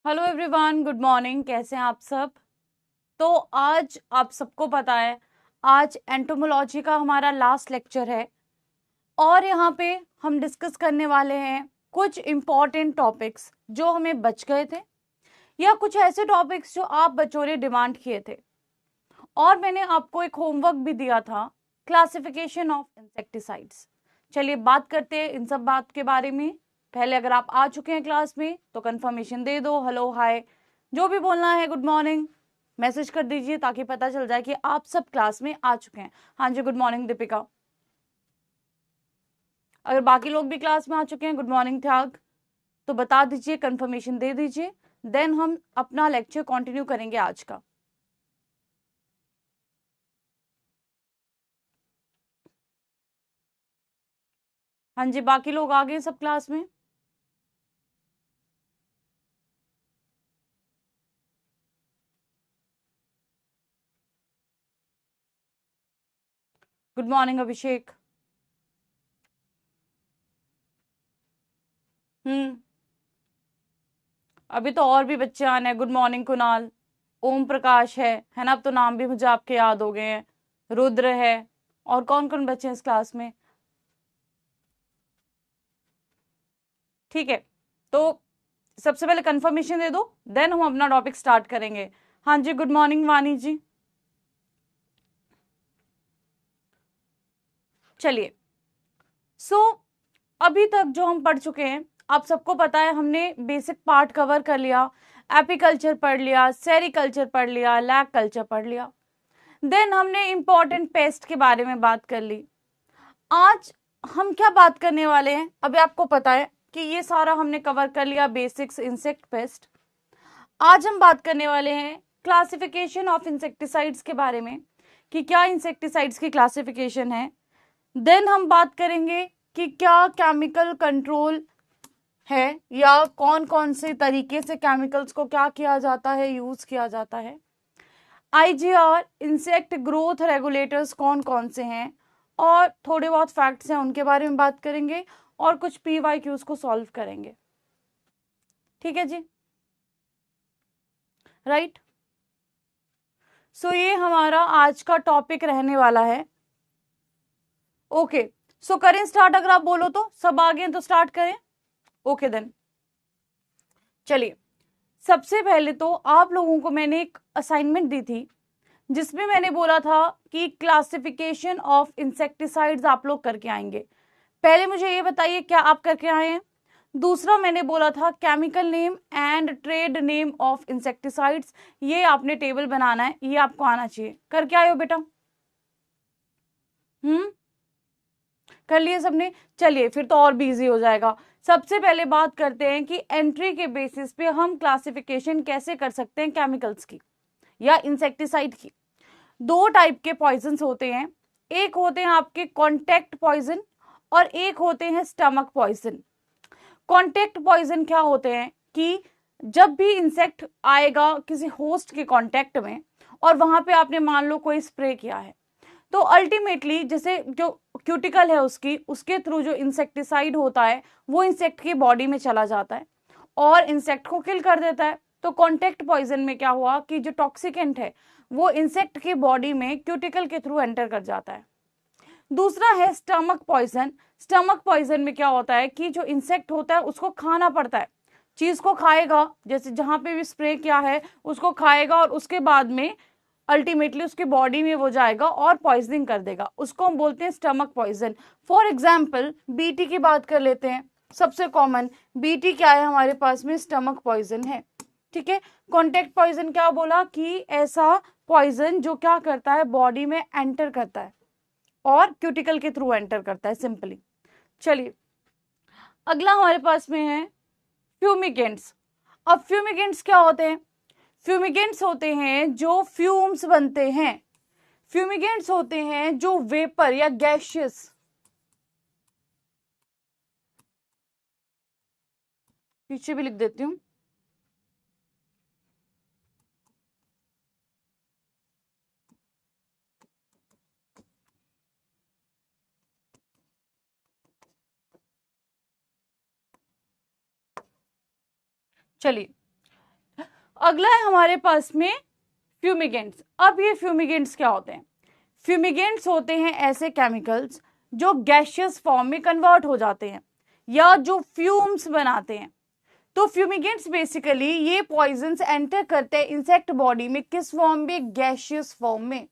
Hello everyone, good morning. कैसे हैं आप सब? तो आज आप सबको पता है, आज एंटोमोलॉजी का हमारा लास्ट लेक्चर है और यहाँ पे हम डिस्कस करने वाले हैं कुछ इम्पॉर्टेंट टॉपिक्स जो हमें बच गए थे, या कुछ ऐसे टॉपिक्स जो आप बच्चों ने डिमांड किए थे। और मैंने आपको एक होमवर्क भी दिया था, क्लासिफिकेशन ऑफ इंसेक्टिसाइड्स। चलिए बात करते हैं इन सब बात के बारे में। पहले अगर आप आ चुके हैं क्लास में तो कंफर्मेशन दे दो, हेलो हाय जो भी बोलना है, गुड मॉर्निंग मैसेज कर दीजिए ताकि पता चल जाए कि आप सब क्लास में आ चुके हैं। हाँ जी, गुड मॉर्निंग दीपिका। अगर बाकी लोग भी क्लास में आ चुके हैं, गुड मॉर्निंग त्याग, तो बता दीजिए, कंफर्मेशन दे दीजिए। देन हम अपना लेक्चर कंटिन्यू करेंगे आज का। हाँ जी, बाकी लोग आ गए सब क्लास में? गुड मॉर्निंग अभिषेक। हम्म, अभी तो और भी बच्चे आने हैं। गुड मॉर्निंग कुणाल, ओम प्रकाश है ना? अब तो नाम भी मुझे आपके याद हो गए हैं। रुद्र है, और कौन कौन बच्चे हैं इस क्लास में? ठीक है, तो सबसे पहले कंफर्मेशन दे दो, देन हम अपना टॉपिक स्टार्ट करेंगे। हाँ जी, गुड मॉर्निंग वानी जी। चलिए, सो अभी तक जो हम पढ़ चुके हैं, आप सबको पता है, हमने बेसिक पार्ट कवर कर लिया। एपिकल्चर पढ़ लिया, सेरिकल्चर पढ़ लिया, लैग कल्चर पढ़ लिया। देन हमने इंपॉर्टेंट पेस्ट के बारे में बात कर ली। आज हम क्या बात करने वाले हैं, अभी आपको पता है कि ये सारा हमने कवर कर लिया, बेसिक्स इंसेक्ट पेस्ट। आज हम बात करने वाले हैं क्लासिफिकेशन ऑफ इंसेक्टिसाइड्स के बारे में, कि क्या इंसेक्टिसाइड्स की क्लासिफिकेशन है। देन हम बात करेंगे कि क्या केमिकल कंट्रोल है, या कौन कौन से तरीके से केमिकल्स को क्या किया जाता है, यूज किया जाता है। आईजीआर इंसेक्ट ग्रोथ रेगुलेटर्स कौन कौन से हैं, और थोड़े बहुत फैक्ट्स हैं उनके बारे में बात करेंगे, और कुछ पीवाईक्यूज को सॉल्व करेंगे। ठीक है जी, राइट। सो ये हमारा आज का टॉपिक रहने वाला है। ओके, सो करें स्टार्ट? अगर आप बोलो तो सब आ गए तो स्टार्ट करें। ओके देन, चलिए। सबसे पहले तो आप लोगों को मैंने एक असाइनमेंट दी थी, जिसमें मैंने बोला था कि क्लासिफिकेशन ऑफ इंसेक्टिसाइड्स आप लोग करके आएंगे। पहले मुझे ये बताइए, क्या आप करके आए हैं? दूसरा मैंने बोला था chemical name and trade name of insecticides, ये आपने टेबल बनाना है, ये आपको आना चाहिए। करके आए हो बेटा? कर लिए सबने? चलिए फिर तो और भी इजी हो जाएगा। सबसे पहले बात करते हैं कि एंट्री के बेसिस पे हम क्लासिफिकेशन कैसे कर सकते हैं केमिकल्स की या इंसेक्टिसाइड की। दो टाइप के पॉइजन होते हैं, एक होते हैं आपके कॉन्टेक्ट पॉइजन और एक होते हैं स्टमक पॉइजन। कॉन्टेक्ट पॉइजन क्या होते हैं कि जब भी इंसेक्ट आएगा किसी होस्ट के कांटेक्ट में, और वहां पे आपने मान लो कोई स्प्रे किया है, तो अल्टीमेटली जैसे जो क्यूटिकल है उसके थ्रू जो इंसेक्टिसाइड होता है वो इंसेक्ट की बॉडी में चला जाता है और इंसेक्ट को किल कर देता है। तो कॉन्टेक्ट पॉइजन में क्या हुआ कि जो टॉक्सिकेंट है वो इंसेक्ट की बॉडी में क्यूटिकल के थ्रू एंटर कर जाता है। दूसरा है स्टमक पॉइजन। स्टमक पॉइजन में क्या होता है कि जो इंसेक्ट होता है उसको खाना पड़ता है, चीज को खाएगा, जैसे जहां पे भी स्प्रे किया है उसको खाएगा, और उसके बाद में अल्टीमेटली उसकी बॉडी में वो जाएगा और पॉइजनिंग कर देगा, उसको हम बोलते हैं stomach poison. For example BT की बात कर लेते हैं, सबसे कॉमन बीटी क्या है हमारे पास में, स्टमक पॉइजन है। ठीक है, कॉन्टेक्ट पॉइजन क्या बोला कि ऐसा पॉइजन जो क्या करता है, बॉडी में एंटर करता है और क्यूटिकल के थ्रू एंटर करता है, सिंपली। चलिए, अगला हमारे पास में है फ्यूमिगेंट्स। अब फ्यूमिगेंट्स क्या होते हैं? फ्यूमिगेंट्स होते हैं जो फ्यूम्स बनते हैं, फ्यूमिगेंट्स होते हैं जो वेपर या गैशियस, पीछे भी लिख देती हूं। चलिए, अगला है हमारे पास में फ्यूमिगेंट्स। अब ये फ्यूमिगेंट्स क्या होते हैं? फ्यूमिगेंट्स होते हैं ऐसे केमिकल्स जो गैशियस फॉर्म में कन्वर्ट हो जाते हैं या जो फ्यूम्स बनाते हैं। तो फ्यूमिगेंट्स बेसिकली ये पॉइजन्स एंटर करते हैं इंसेक्ट बॉडी में, किस फॉर्म में? गैशियस फॉर्म में,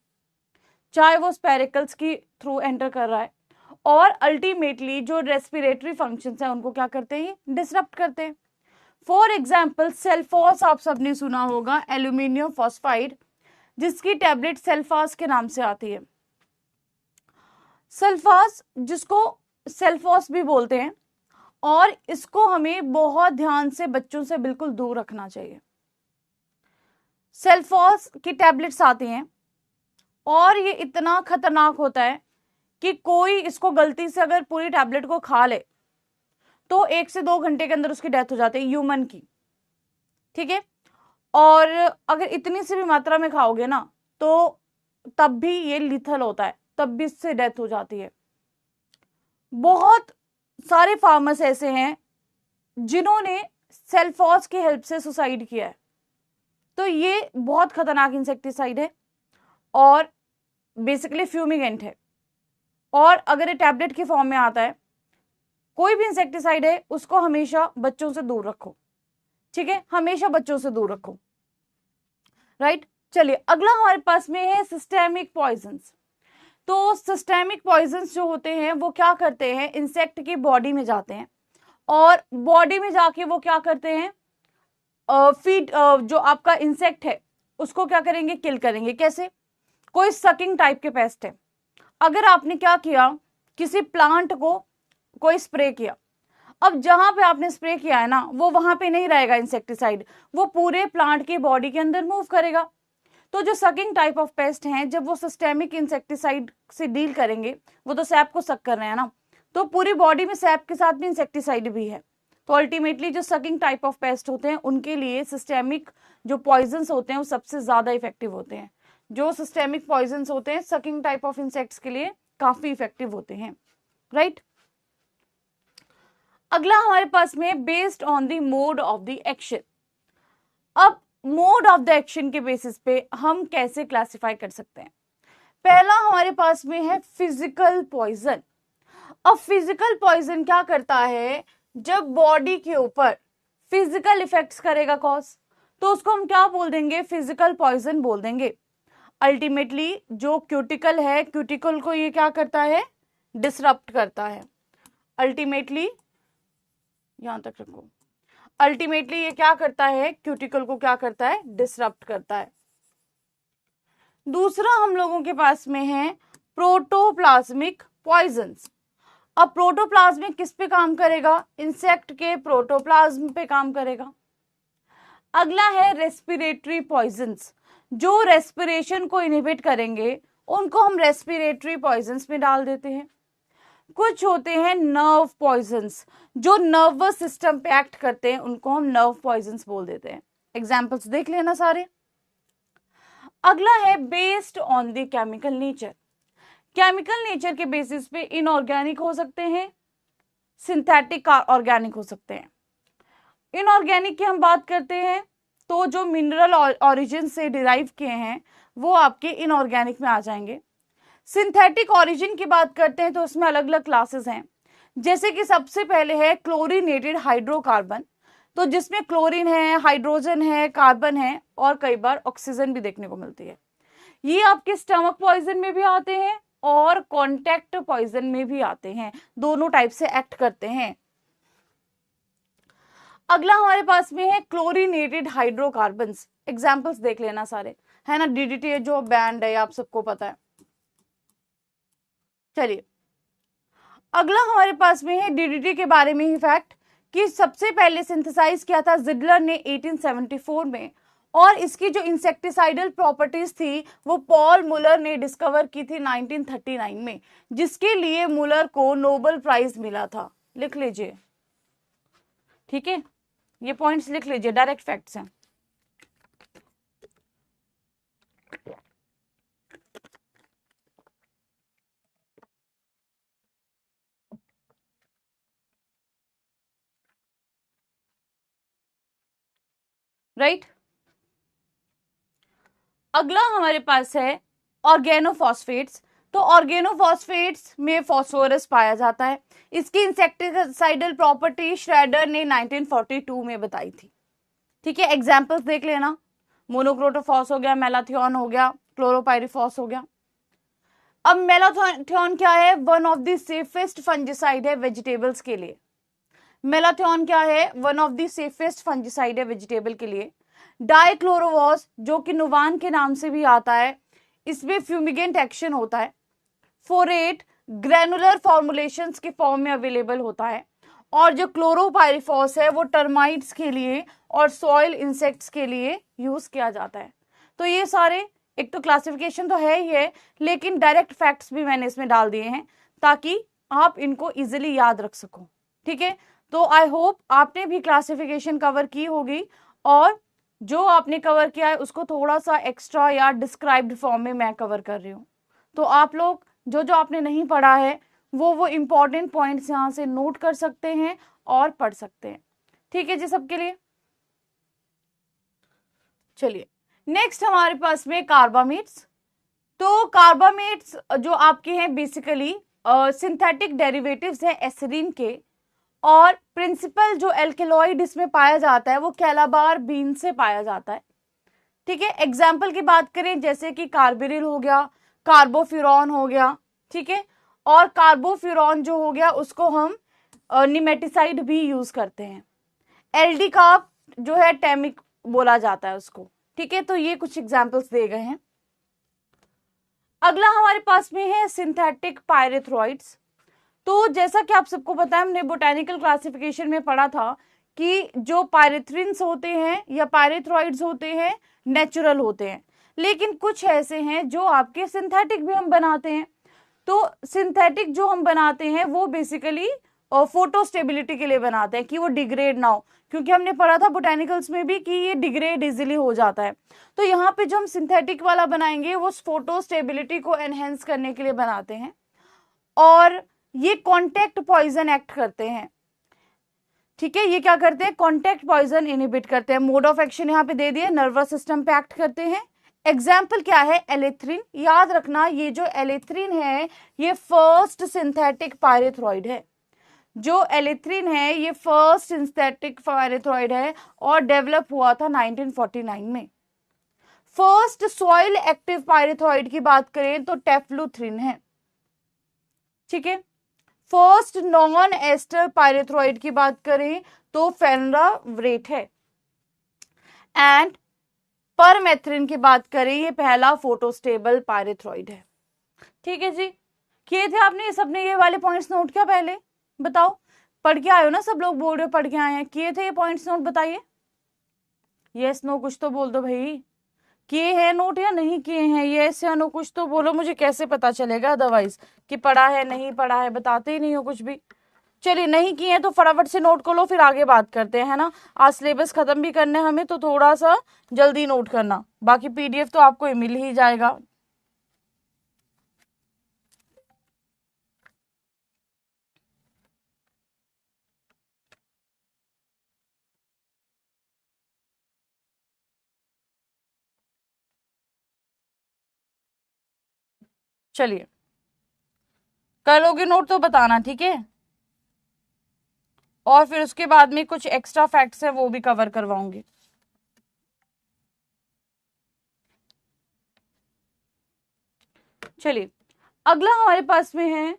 चाहे वो स्पेरिकल्स की थ्रू एंटर कर रहा है, और अल्टीमेटली जो रेस्पिरेटरी फंक्शंस हैं उनको क्या करते हैं? डिसरप्ट करते हैं। फॉर एग्जाम्पल सेल्फॉस आप सबने सुना होगा, एल्यूमिनियम फॉस्फाइड, जिसकी टैबलेट सेल्फास के नाम से आती है। सल्फास, जिसको सेल्फॉस भी बोलते हैं, और इसको हमें बहुत ध्यान से बच्चों से बिल्कुल दूर रखना चाहिए। सेल्फॉस की टैबलेट्स आती हैं और ये इतना खतरनाक होता है कि कोई इसको गलती से अगर पूरी टैबलेट को खा ले तो 1 से 2 घंटे के अंदर उसकी डेथ हो जाती है, ह्यूमन की। ठीक है, और अगर इतनी सी भी मात्रा में खाओगे ना तो तब भी ये लिथल होता है, तब भी इससे डेथ हो जाती है। बहुत सारे फार्मर्स ऐसे हैं जिन्होंने सेल्फॉस की हेल्प से सुसाइड किया है। तो ये बहुत खतरनाक इंसेक्टिसाइड है और बेसिकली फ्यूमिगेंट है, और अगर ये टैबलेट की फॉर्म में आता है, कोई भी इंसेक्टिसाइड है, उसको हमेशा बच्चों से दूर रखो। ठीक है, हमेशा बच्चों से दूर रखो। राइट, चलिए अगला हमारे पास में है सिस्टेमिक पॉइजन्स। तो सिस्टेमिक पॉइजन्स जो होते हैं वो क्या करते हैं? इंसेक्ट की बॉडी में जाते हैं, और बॉडी में जाके वो क्या करते हैं? फीड जो आपका इंसेक्ट है उसको क्या करेंगे? किल करेंगे। कैसे? कोई सकिंग टाइप के पेस्ट है, अगर आपने क्या किया, किसी प्लांट को कोई स्प्रे किया, अब जहां पे आपने स्प्रे किया है ना वो वहां पे नहीं रहेगा इंसेक्टिसाइड, वो पूरे प्लांट की बॉडी के अंदर मूव करेगा। तो जो सकिंग टाइप ऑफ पेस्ट हैं, जब वो सिस्टेमिक इंसेक्टिसाइड से डील करेंगे, वो तो सैप को सक कर रहे हैं ना, तो पूरी बॉडी में सैप के साथ भी इंसेक्टिसाइड भी है। तो अल्टीमेटली जो सकिंग टाइप ऑफ पेस्ट होते हैं उनके लिए सिस्टेमिक जो पॉइजन्स होते हैं वो सबसे ज्यादा इफेक्टिव होते हैं। जो सिस्टेमिक पॉइजन्स होते हैं सकिंग टाइप ऑफ इंसेक्ट्स के लिए काफी इफेक्टिव होते हैं। राइट, अगला हमारे पास में based on the mode of the action. अब मोड ऑफ द एक्शन के बेसिस पे हम कैसे क्लासिफाई कर सकते हैं? पहला हमारे पास में है फिजिकल पॉइजन। अब फिजिकल पॉइजन क्या करता है? जब बॉडी के ऊपर फिजिकल इफेक्ट्स करेगा कॉज, तो उसको हम क्या बोल देंगे? फिजिकल पॉइजन बोल देंगे। अल्टीमेटली जो क्यूटिकल है, क्यूटिकल को ये क्या करता है? डिसरप्ट करता है। अल्टीमेटली यहां तक रखो, अल्टीमेटली ये क्या करता है? क्यूटिकल को क्या करता है? डिसरप्ट करता है। दूसरा हम लोगों के पास में है प्रोटोप्लाज्मिक पॉइजन्स। अब प्रोटोप्लाज्मिक किस पे काम करेगा? इंसेक्ट के प्रोटोप्लाज्म पे काम करेगा। अगला है रेस्पिरेटरी पॉइजन्स, जो रेस्पिरेशन को इनहिबिट करेंगे उनको हम रेस्पिरेटरी पॉइजन्स में डाल देते हैं। कुछ होते हैं नर्व पॉइजन्स, जो नर्वस सिस्टम पे एक्ट करते हैं, उनको हम नर्व पॉइजन्स बोल देते हैं। एग्जाम्पल्स देख लेना सारे। अगला है based on the chemical nature. Chemical nature के बेसिस पे इनऑर्गेनिक हो सकते हैं, सिंथेटिक ऑर्गेनिक हो सकते हैं। इनऑर्गेनिक की हम बात करते हैं तो जो मिनरल ऑरिजिन से डिराइव किए हैं वो आपके इनऑर्गेनिक में आ जाएंगे। सिंथेटिक ऑरिजिन की बात करते हैं तो उसमें अलग अलग क्लासेस हैं, जैसे कि सबसे पहले है क्लोरीनेटेड हाइड्रोकार्बन, तो जिसमें क्लोरीन है, हाइड्रोजन है, कार्बन है, और कई बार ऑक्सीजन भी देखने को मिलती है। ये आपके स्टमक पॉइजन में भी आते हैं और कॉन्टैक्ट पॉइजन में भी आते हैं, दोनों टाइप से एक्ट करते हैं। अगला हमारे पास में है क्लोरीनेटेड हाइड्रोकार्बन्स। एग्जांपल्स देख लेना सारे, है ना। डीडीटी जो बैंड है आप सबको पता है। चलिए अगला हमारे पास में है डीडीटी के बारे में ही फैक्ट कि सबसे पहले सिंथेसाइज किया था जिडलर ने 1874 में, और इसकी जो इंसेक्टिसाइडल प्रॉपर्टीज थी वो पॉल मुलर ने डिस्कवर की थी 1939 में, जिसके लिए मुलर को नोबेल प्राइज मिला था। लिख लीजिए, ठीक है, ये पॉइंट्स लिख लीजिए, डायरेक्ट फैक्ट्स हैं। राइट, अगला हमारे पास है ऑर्गेनोफॉस्फेट्स। तो ऑर्गेनोफॉस्फेट्स में फास्फोरस पाया जाता है। इसकी इंसेक्टिसाइडल प्रॉपर्टी श्रेडर ने 1942 में बताई थी। ठीक है, एग्जांपल्स देख लेना, मोनोक्रोटोफॉस हो गया, मेलाथियोन हो गया, क्लोरोपाइरिफॉस हो गया। अब मेलाथियोन क्या है? One of the safest fungicide है वेजिटेबल्स के लिए। मेलाथियोन क्या है? One of the safest fungicide है वेजिटेबल के लिए। डाइक्लोरोवॉस जो कि नुवान के नाम से भी आता है, इसमें फ्यूमिगेंट एक्शन होता है। फोरेट ग्रेनुलर फॉर्मुलेशंस के फॉर्म में अवेलेबल होता है। और जो क्लोरोपाइरिफॉस है वो टर्माइट्स के लिए और सॉइल इंसेक्ट्स के लिए यूज किया जाता है। तो ये सारे, एक तो क्लासिफिकेशन तो है ही है, लेकिन डायरेक्ट फैक्ट्स भी मैंने इसमें डाल दिए हैं ताकि आप इनको इजिली याद रख सको। ठीक है, तो आई होप आपने भी क्लासिफिकेशन कवर की होगी, और जो आपने कवर किया है उसको थोड़ा सा एक्स्ट्रा या डिस्क्राइब्ड फॉर्म में मैं कवर कर रही हूँ। तो आप लोग जो जो आपने नहीं पढ़ा है वो इंपॉर्टेंट पॉइंट्स यहाँ से नोट कर सकते हैं और पढ़ सकते हैं। ठीक है जी, सबके लिए। चलिए नेक्स्ट हमारे पास में कार्बामेट्स। तो कार्बामेट्स जो आपके हैं बेसिकली सिंथेटिक डेरिवेटिव्स हैं एसिडीन के, और प्रिंसिपल जो एल्केलॉइड इसमें पाया जाता है वो कैलाबार बीन से पाया जाता है। ठीक है, एग्जाम्पल की बात करें जैसे कि कार्बेरिल हो गया, कार्बोफ्यूरॉन हो गया। ठीक है, और कार्बोफ्यूरॉन जो हो गया उसको हम निमेटिसाइड भी यूज करते हैं। एल्डी कार्ब जो है टेमिक बोला जाता है उसको। ठीक है, तो ये कुछ एग्जाम्पल्स दे गए हैं। अगला हमारे पास में है सिंथेटिक पायरेथ्रॉइड्स। तो जैसा कि आप सबको पता है, हमने बोटेनिकल क्लासिफिकेशन में पढ़ा था कि जो पायरेथ्रिन्स होते हैं या पायरेथ्रॉइड्स होते हैं नेचुरल होते हैं, लेकिन कुछ ऐसे हैं जो आपके सिंथेटिक भी हम बनाते हैं। तो सिंथेटिक जो हम बनाते हैं वो बेसिकली फोटो स्टेबिलिटी के लिए बनाते हैं कि वो डिग्रेड ना हो, क्योंकि हमने पढ़ा था बोटेनिकल्स में भी कि ये डिग्रेड इजीली हो जाता है। तो यहाँ पे जो हम सिंथेटिक वाला बनाएंगे वो फोटो स्टेबिलिटी को एनहेंस करने के लिए बनाते हैं, और ये कॉन्टेक्ट पॉइजन एक्ट करते हैं। ठीक है, ये क्या करते हैं? कॉन्टेक्ट पॉइजन इनहिबिट करते हैं। मोड ऑफ एक्शन यहाँ पे दे दिए, नर्वस सिस्टम पे एक्ट करते हैं। एग्जाम्पल क्या है? एलेथ्रिन। याद रखना ये जो एलेथ्रिन है ये फर्स्ट सिंथेटिक पायरेथ्रॉइड है। जो एलेथ्रिन है ये फर्स्ट सिंथेटिक पायरेथ्रॉइड है और डेवलप हुआ था 1949 में। फर्स्ट सॉइल एक्टिव पायरेथ्रॉइड की बात करें तो टेफ्लुथ्रिन है। ठीक है, फर्स्ट नॉन एस्टर पायरेथ्रॉइड की बात करें तो फेनरावेट है। एंड परमेथ्रिन की बात करें ये पहला फोटोस्टेबल पायरेथ्रॉइड है। ठीक है जी, किए थे आपने सबने ये वाले पॉइंट्स नोट किया? पहले बताओ, पढ़ के आए हो ना सब लोग? बोर्ड में पढ़ के आए हैं, किए थे ये पॉइंट्स नोट? बताइए, यस नो कुछ तो बोल दो भाई, किए हैं नोट या नहीं किए हैं? यस या नो कुछ तो बोलो, मुझे कैसे पता चलेगा अदरवाइज कि पढ़ा है नहीं पढ़ा है, बताते ही नहीं हो कुछ भी। चलिए नहीं किए तो फटाफट से नोट कर लो, फिर आगे बात करते हैं, है ना। आज सिलेबस खत्म भी करना है हमें, तो थोड़ा सा जल्दी नोट करना, बाकी पीडीएफ तो आपको मिल ही जाएगा। चलिए कर लोगे नोट तो बताना, ठीक है। और फिर उसके बाद में कुछ एक्स्ट्रा फैक्ट्स है वो भी कवर करवाऊंगी। चलिए अगला हमारे पास में है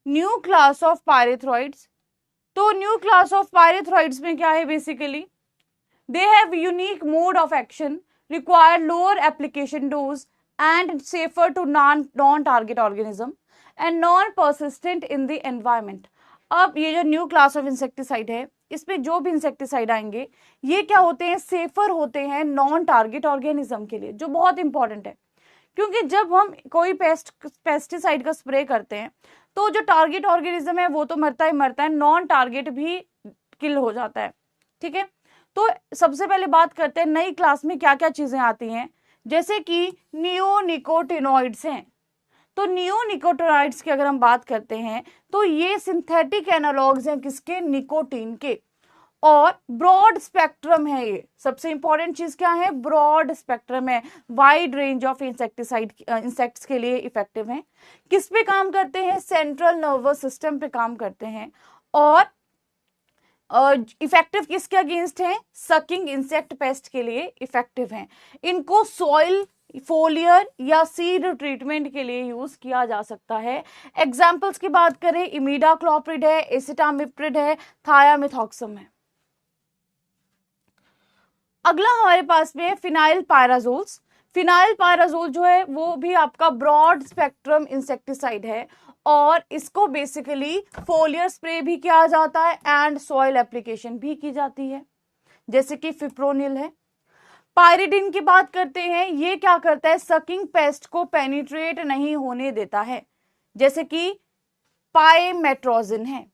न्यू क्लास ऑफ पायरेथ्रॉइड्स। तो न्यू क्लास ऑफ पायरेथ्रॉइड्स में क्या है? Basically they have unique mode of action, require lower application dose and safer to non target organism and non persistent in the environment. अब ये जो न्यू क्लास ऑफ इंसेक्टिसाइड है, इसमें जो भी इंसेक्टिसाइड आएंगे ये क्या होते हैं? सेफर होते हैं नॉन टारगेट ऑर्गेनिज्म के लिए, जो बहुत इंपॉर्टेंट है। क्योंकि जब हम कोई पेस्टिसाइड का स्प्रे करते हैं तो जो टारगेट ऑर्गेनिज्म है वो तो मरता ही मरता है, नॉन टारगेट भी किल हो जाता है। ठीक है, तो सबसे पहले बात करते हैं नई क्लास में क्या क्या चीजें आती हैं, जैसे कि नियोनिकोटिनॉइड्स हैं। तो नियोनिकोटिनॉइड्स की अगर हम बात करते हैं तो ये सिंथेटिक एनालॉग्स हैं किसके? निकोटीन के। और ब्रॉड स्पेक्ट्रम है। ये सबसे इंपॉर्टेंट चीज क्या है, ब्रॉड स्पेक्ट्रम है, wide range of insecticide insects के लिए इफेक्टिव है। किस पे काम करते हैं, सेंट्रल नर्वस सिस्टम पे काम करते हैं। और इफेक्टिव किसके अगेंस्ट है, सकिंग इंसेक्ट पेस्ट के लिए इफेक्टिव हैं। इनको सॉइल फोलियर या सीड ट्रीटमेंट के लिए यूज किया जा सकता है। एग्जाम्पल्स की बात करें, इमीडाक्लोप्रिड है, एसिटामिप्रिड है, थायामिथॉक्सम है। अगला हमारे पास में है फिनाइल पायराजोल्स। फिनाइल पायराजोल जो है वो भी आपका ब्रॉड स्पेक्ट्रम इंसेक्टिसाइड है और इसको बेसिकली फोलियर स्प्रे भी किया जाता है एंड सॉइल एप्लीकेशन भी की जाती है, जैसे कि फिप्रोनिल है। पायरिडिन की बात करते हैं, ये क्या करता है, सकिंग पेस्ट को पेनिट्रेट नहीं होने देता है, जैसे कि पाइमेट्रोजिन है।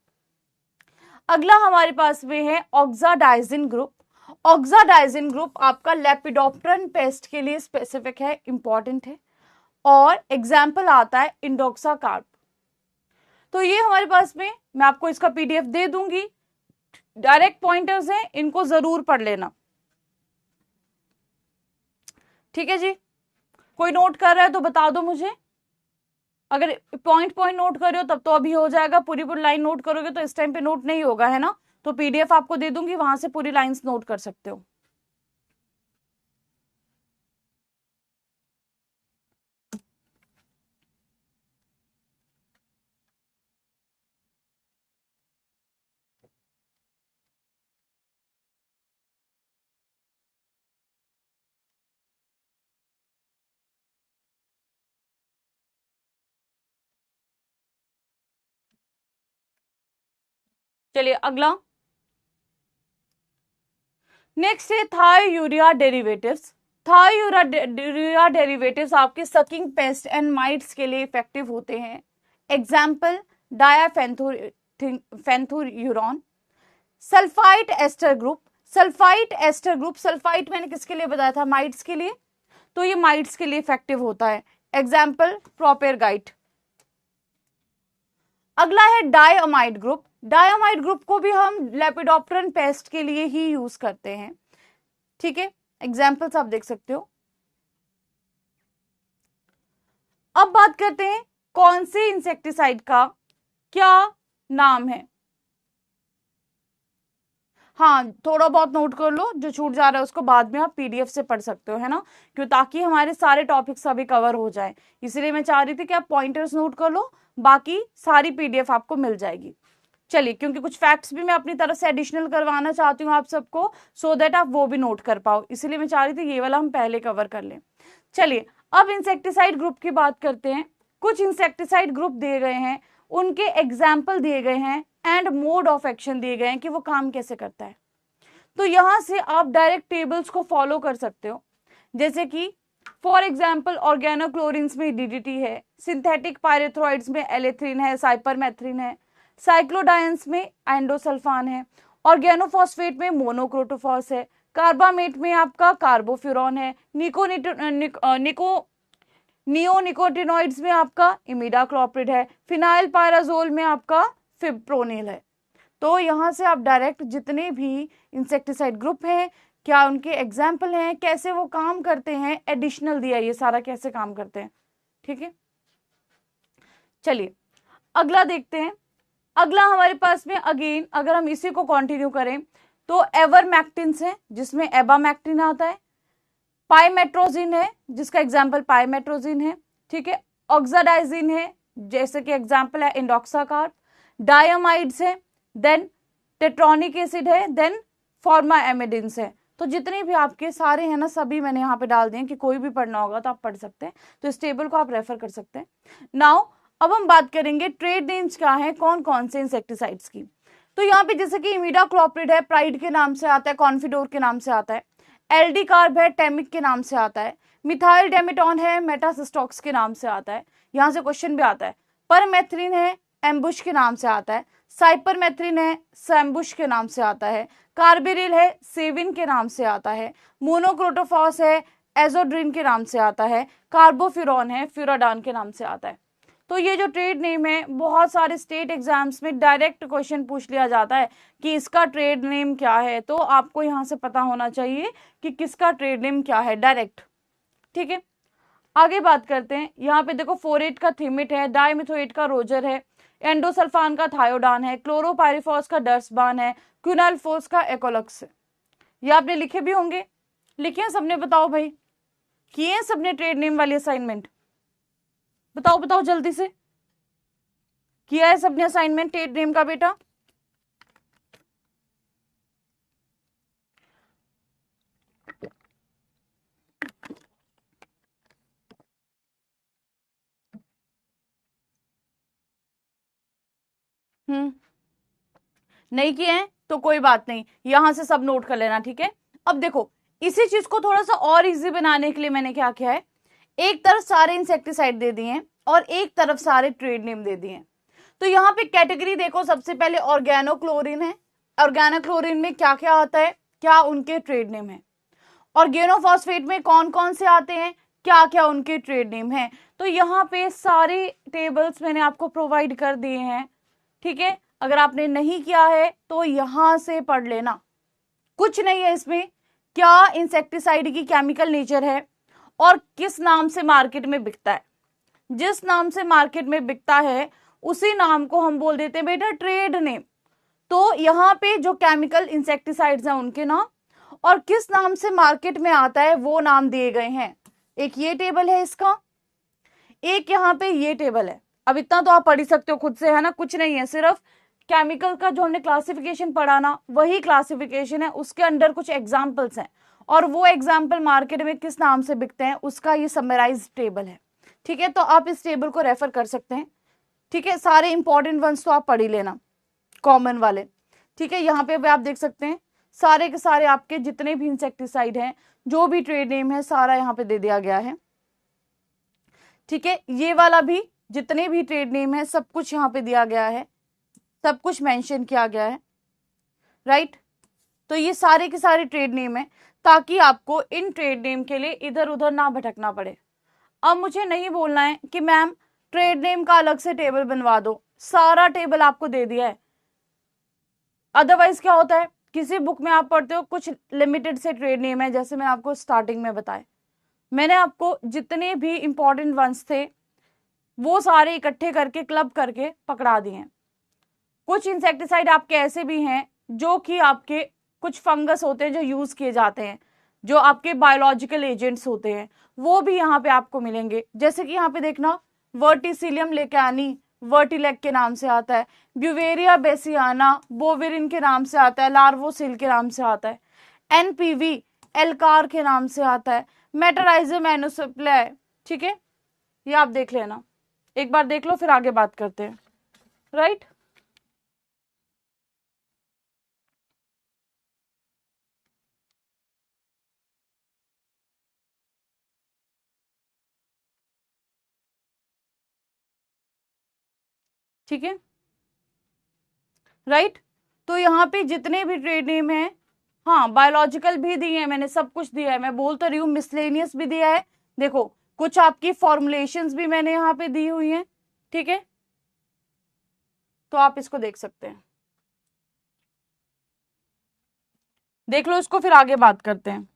अगला हमारे पास में है ऑक्साडाइजिन ग्रुप। ऑक्साडाइजिन ग्रुप आपका लेपिडोप्टेरन पेस्ट के लिए स्पेसिफिक है, इंपॉर्टेंट है। और एग्जाम्पल आता है इंडोक्साकार्प। तो ये हमारे पास में, मैं आपको इसका पीडीएफ दे दूंगी, डायरेक्ट पॉइंटर्स हैं, इनको जरूर पढ़ लेना, ठीक है जी। कोई नोट कर रहा है तो बता दो मुझे, अगर पॉइंट पॉइंट नोट कर रहे हो तब तो अभी हो जाएगा, पूरी पूरी लाइन नोट करोगे तो इस टाइम पे नोट नहीं होगा, है ना। तो पीडीएफ आपको दे दूंगी, वहां से पूरी लाइंस नोट कर सकते हो। चलिए अगला, नेक्स्ट है थायोयूरिया डेरिवेटिव्स। थायोयूरिया डेरिवेटिव्स आपके सकिंग पेस्ट एंड माइट्स के लिए इफेक्टिव होते हैं। Example diafenthiuron. Sulphite ester group. Sulphite ester group, sulphite मैंने किसके लिए बताया था, माइट्स के लिए, तो ये माइट्स के लिए इफेक्टिव होता है। एग्जाम्पल प्रोपेरगाइट। अगला है डायअमाइड ग्रुप। डायअमाइड ग्रुप को भी हम लेपिडोप्टेरन पेस्ट के लिए ही यूज करते हैं, ठीक है। एग्जाम्पल्स आप देख सकते हो। अब बात करते हैं कौन से इंसेक्टिसाइड का क्या नाम है। हाँ, थोड़ा बहुत नोट कर लो, जो छूट जा रहा है उसको बाद में आप पीडीएफ से पढ़ सकते हो, है ना, क्यों, ताकि हमारे सारे टॉपिक्स अभी कवर हो जाए। इसलिए मैं चाह रही थी कि आप पॉइंटर्स नोट कर लो, बाकी सारी पीडीएफ आपको मिल जाएगी। चलिए, क्योंकि कुछ फैक्ट्स भी मैं अपनी तरफ से एडिशनल करवाना चाहती हूँ आप सबको, सो दैट आप वो भी नोट कर पाओ, इसलिए मैं चाह रही थी ये वाला हम पहले कवर कर लें। चलिए अब इंसेक्टिसाइड ग्रुप की बात करते हैं। कुछ इंसेक्टिसाइड ग्रुप दिए गए हैं, उनके एग्जाम्पल दिए गए हैं एंड मोड ऑफ एक्शन दिए गए हैं कि वो काम कैसे करता है। तो यहां से आप डायरेक्ट टेबल्स को फॉलो कर सकते हो, जैसे कि फॉर एग्जाम्पल ऑर्गेनोक्लोरिन्स में डीडीटी है, सिंथेटिक पायरेथ्रॉइड्स में एलेथ्रिन है, साइपरमेथ्रिन है, साइक्लोडायंस में एंडोसल्फान है, ऑर्गेनोफॉस्फेट में मोनोक्रोटोफॉस है, कार्बामेट में आपका कार्बोफ्यूरॉन है, नियोनिकोटिनॉइड्स में आपका इमिडाक्लोप्रिड है, फिनाइल पायराजोल में आपका फिप्रोनिल है। तो यहां से आप डायरेक्ट जितने भी इंसेक्टिसाइड ग्रुप हैं, क्या उनके एग्जाम्पल हैं, कैसे वो काम करते हैं, एडिशनल दिया ये सारा कैसे काम करते हैं, ठीक है। चलिए अगला देखते हैं। अगला हमारे पास में अगेन अगर हम इसी को कंटिन्यू करें तो एवरमैक्टिन्स है, जिसमें एबामैक्टिन आता है, पाइमेट्रोजिन है जिसका एग्जाम्पल पाइमेट्रोजिन है, ठीक है, ऑक्साडाइजिन है जैसे कि एग्जाम्पल है इंडोक्साकार्प, डायमाइड्स है, देन टेट्रोनिक एसिड है, देन फॉर्माएमिडिन्स है। तो जितने भी आपके सारे हैं ना, सभी मैंने यहाँ पे डाल दिए कि कोई भी पढ़ना होगा तो आप पढ़ सकते हैं, तो इस टेबल को आप रेफर कर सकते हैं। नाउ अब हम बात करेंगे ट्रेड नेम्स क्या है कौन कौन से इंसेक्टिसाइड्स की। तो यहाँ पे जैसे कि इमिडाक्लोप्रिड है, प्राइड के नाम से आता है, कॉन्फिडोर के नाम से आता है, एलडी कार्ब है, टेमिक के नाम से आता है, मिथाइल डेमेटॉन है, मेटासिस्टॉक्स के नाम से आता है, यहाँ से क्वेश्चन भी आता है, परमेथ्रिन है, एम्बुश के नाम से आता है, साइपरमेथ्रिन है, सैम्बुश के नाम से आता है, कार्बेरिल है, सेविन के नाम से आता है, मोनोक्रोटोफॉस है, एजोड्रिन के नाम से आता है, कार्बोफ्यूरॉन है, फ्यूराडान के नाम से आता है। तो ये जो ट्रेड नेम है बहुत सारे स्टेट एग्जाम्स में डायरेक्ट क्वेश्चन पूछ लिया जाता है कि इसका ट्रेड नेम क्या है, तो आपको यहाँ से पता होना चाहिए कि किसका ट्रेड नेम क्या है डायरेक्ट। ठीक है, आगे बात करते हैं। यहाँ पे देखो फोरेट का थिमिट है, डाइमिथोएट का रोजर है, एंडोसल्फान का थायोडान है, क्लोरोपायरिफॉस का डर्सबान है, क्विनाल्फोस का एकोलक्स है। ये आपने लिखे भी होंगे, लिखे हैं सबने? बताओ भाई, किए हैं सबने ट्रेड नेम वाली असाइनमेंट? बताओ बताओ जल्दी से, किया है सबने असाइनमेंट ट्रेड नेम का बेटा? नहीं किए हैं तो कोई बात नहीं, यहां से सब नोट कर लेना। ठीक है, अब देखो इसी चीज को थोड़ा सा और इजी बनाने के लिए मैंने क्या किया है, एक तरफ सारे इंसेक्टिसाइड दे दिए हैं और एक तरफ सारे ट्रेड नेम दे दिए हैं। तो यहाँ पे कैटेगरी देखो, सबसे पहले ऑर्गेनोक्लोरिन है। ऑर्गेनोक्लोरिन में क्या क्या आता है, क्या उनके ट्रेड नेम है। ऑर्गेनोफॉस्फेट में कौन कौन से आते हैं, क्या क्या उनके ट्रेड नेम है। तो यहाँ पे सारे टेबल्स मैंने आपको प्रोवाइड कर दिए हैं। ठीक है, अगर आपने नहीं किया है तो यहां से पढ़ लेना, कुछ नहीं है इसमें। क्या इंसेक्टिसाइड की केमिकल नेचर है और किस नाम से मार्केट में बिकता है। जिस नाम से मार्केट में बिकता है उसी नाम को हम बोल देते हैं बेटा ट्रेड नेम। तो यहाँ पे जो केमिकल इंसेक्टिसाइड्स हैं उनके नाम और किस नाम से मार्केट में आता है वो नाम दिए गए हैं। एक ये टेबल है इसका, एक यहाँ पे ये टेबल है। अब इतना तो आप पढ़ ही सकते हो खुद से, है ना, कुछ नहीं है, सिर्फ केमिकल का जो हमने क्लासिफिकेशन पढ़ा ना वही क्लासिफिकेशन है, उसके अंडर कुछ एग्जाम्पल्स हैं और वो एग्जाम्पल मार्केट में किस नाम से बिकते हैं उसका ये समराइज टेबल है। ठीक है, तो आप इस टेबल को रेफर कर सकते हैं। ठीक है, सारे इंपॉर्टेंट वंस तो आप पढ़ ही लेना, कॉमन वाले। ठीक है, यहाँ पे भी आप देख सकते हैं सारे के सारे आपके जितने भी इंसेक्टिसाइड हैं, जो भी ट्रेड नेम है सारा यहाँ पे दे दिया गया है। ठीक है, ये वाला भी जितने भी ट्रेड नेम है सब कुछ यहाँ पे दिया गया है, सब कुछ मेंशन किया गया है। राइट, तो ये सारे के सारे ट्रेड नेम है ताकि आपको इन ट्रेड नेम के लिए इधर उधर ना भटकना पड़े। अब मुझे नहीं बोलना है कि मैम ट्रेड नेम का अलग से टेबल बनवा दो, सारा टेबल आपको दे दिया है। अदरवाइज क्या होता है, किसी बुक में आप पढ़ते हो कुछ लिमिटेड से ट्रेड नेम है, जैसे मैं आपको स्टार्टिंग में बताया, मैंने आपको जितने भी इंपॉर्टेंट वंस थे वो सारे इकट्ठे करके क्लब करके पकड़ा दिए हैं। कुछ इंसेक्टिसाइड आपके ऐसे भी हैं जो कि आपके कुछ फंगस होते हैं जो यूज किए जाते हैं, जो आपके बायोलॉजिकल एजेंट्स होते हैं, वो भी यहाँ पे आपको मिलेंगे। जैसे कि यहाँ पे देखना, वर्टिसिलियम लेकानी वर्टिलेक के नाम से आता है, ब्यूवेरिया बेसियाना बोवेरिन के नाम से आता है, लार्वोसिल के नाम से आता है, एनपीवी एलकार के नाम से आता है, मेटराइजम एनोसप्लाई। ठीक है, ये आप देख लेना, एक बार देख लो फिर आगे बात करते हैं। राइट, ठीक है, राइट। तो यहाँ पे जितने भी ट्रेड नेम है, हाँ बायोलॉजिकल भी दिए हैं मैंने, सब कुछ दिया है, मैं बोल तो रही हूँ मिसलेनियस भी दिया है। देखो कुछ आपकी फॉर्मुलेशंस भी मैंने यहाँ पे दी हुई हैं। ठीक है, तो आप इसको देख सकते हैं, देख लो इसको, फिर आगे बात करते हैं।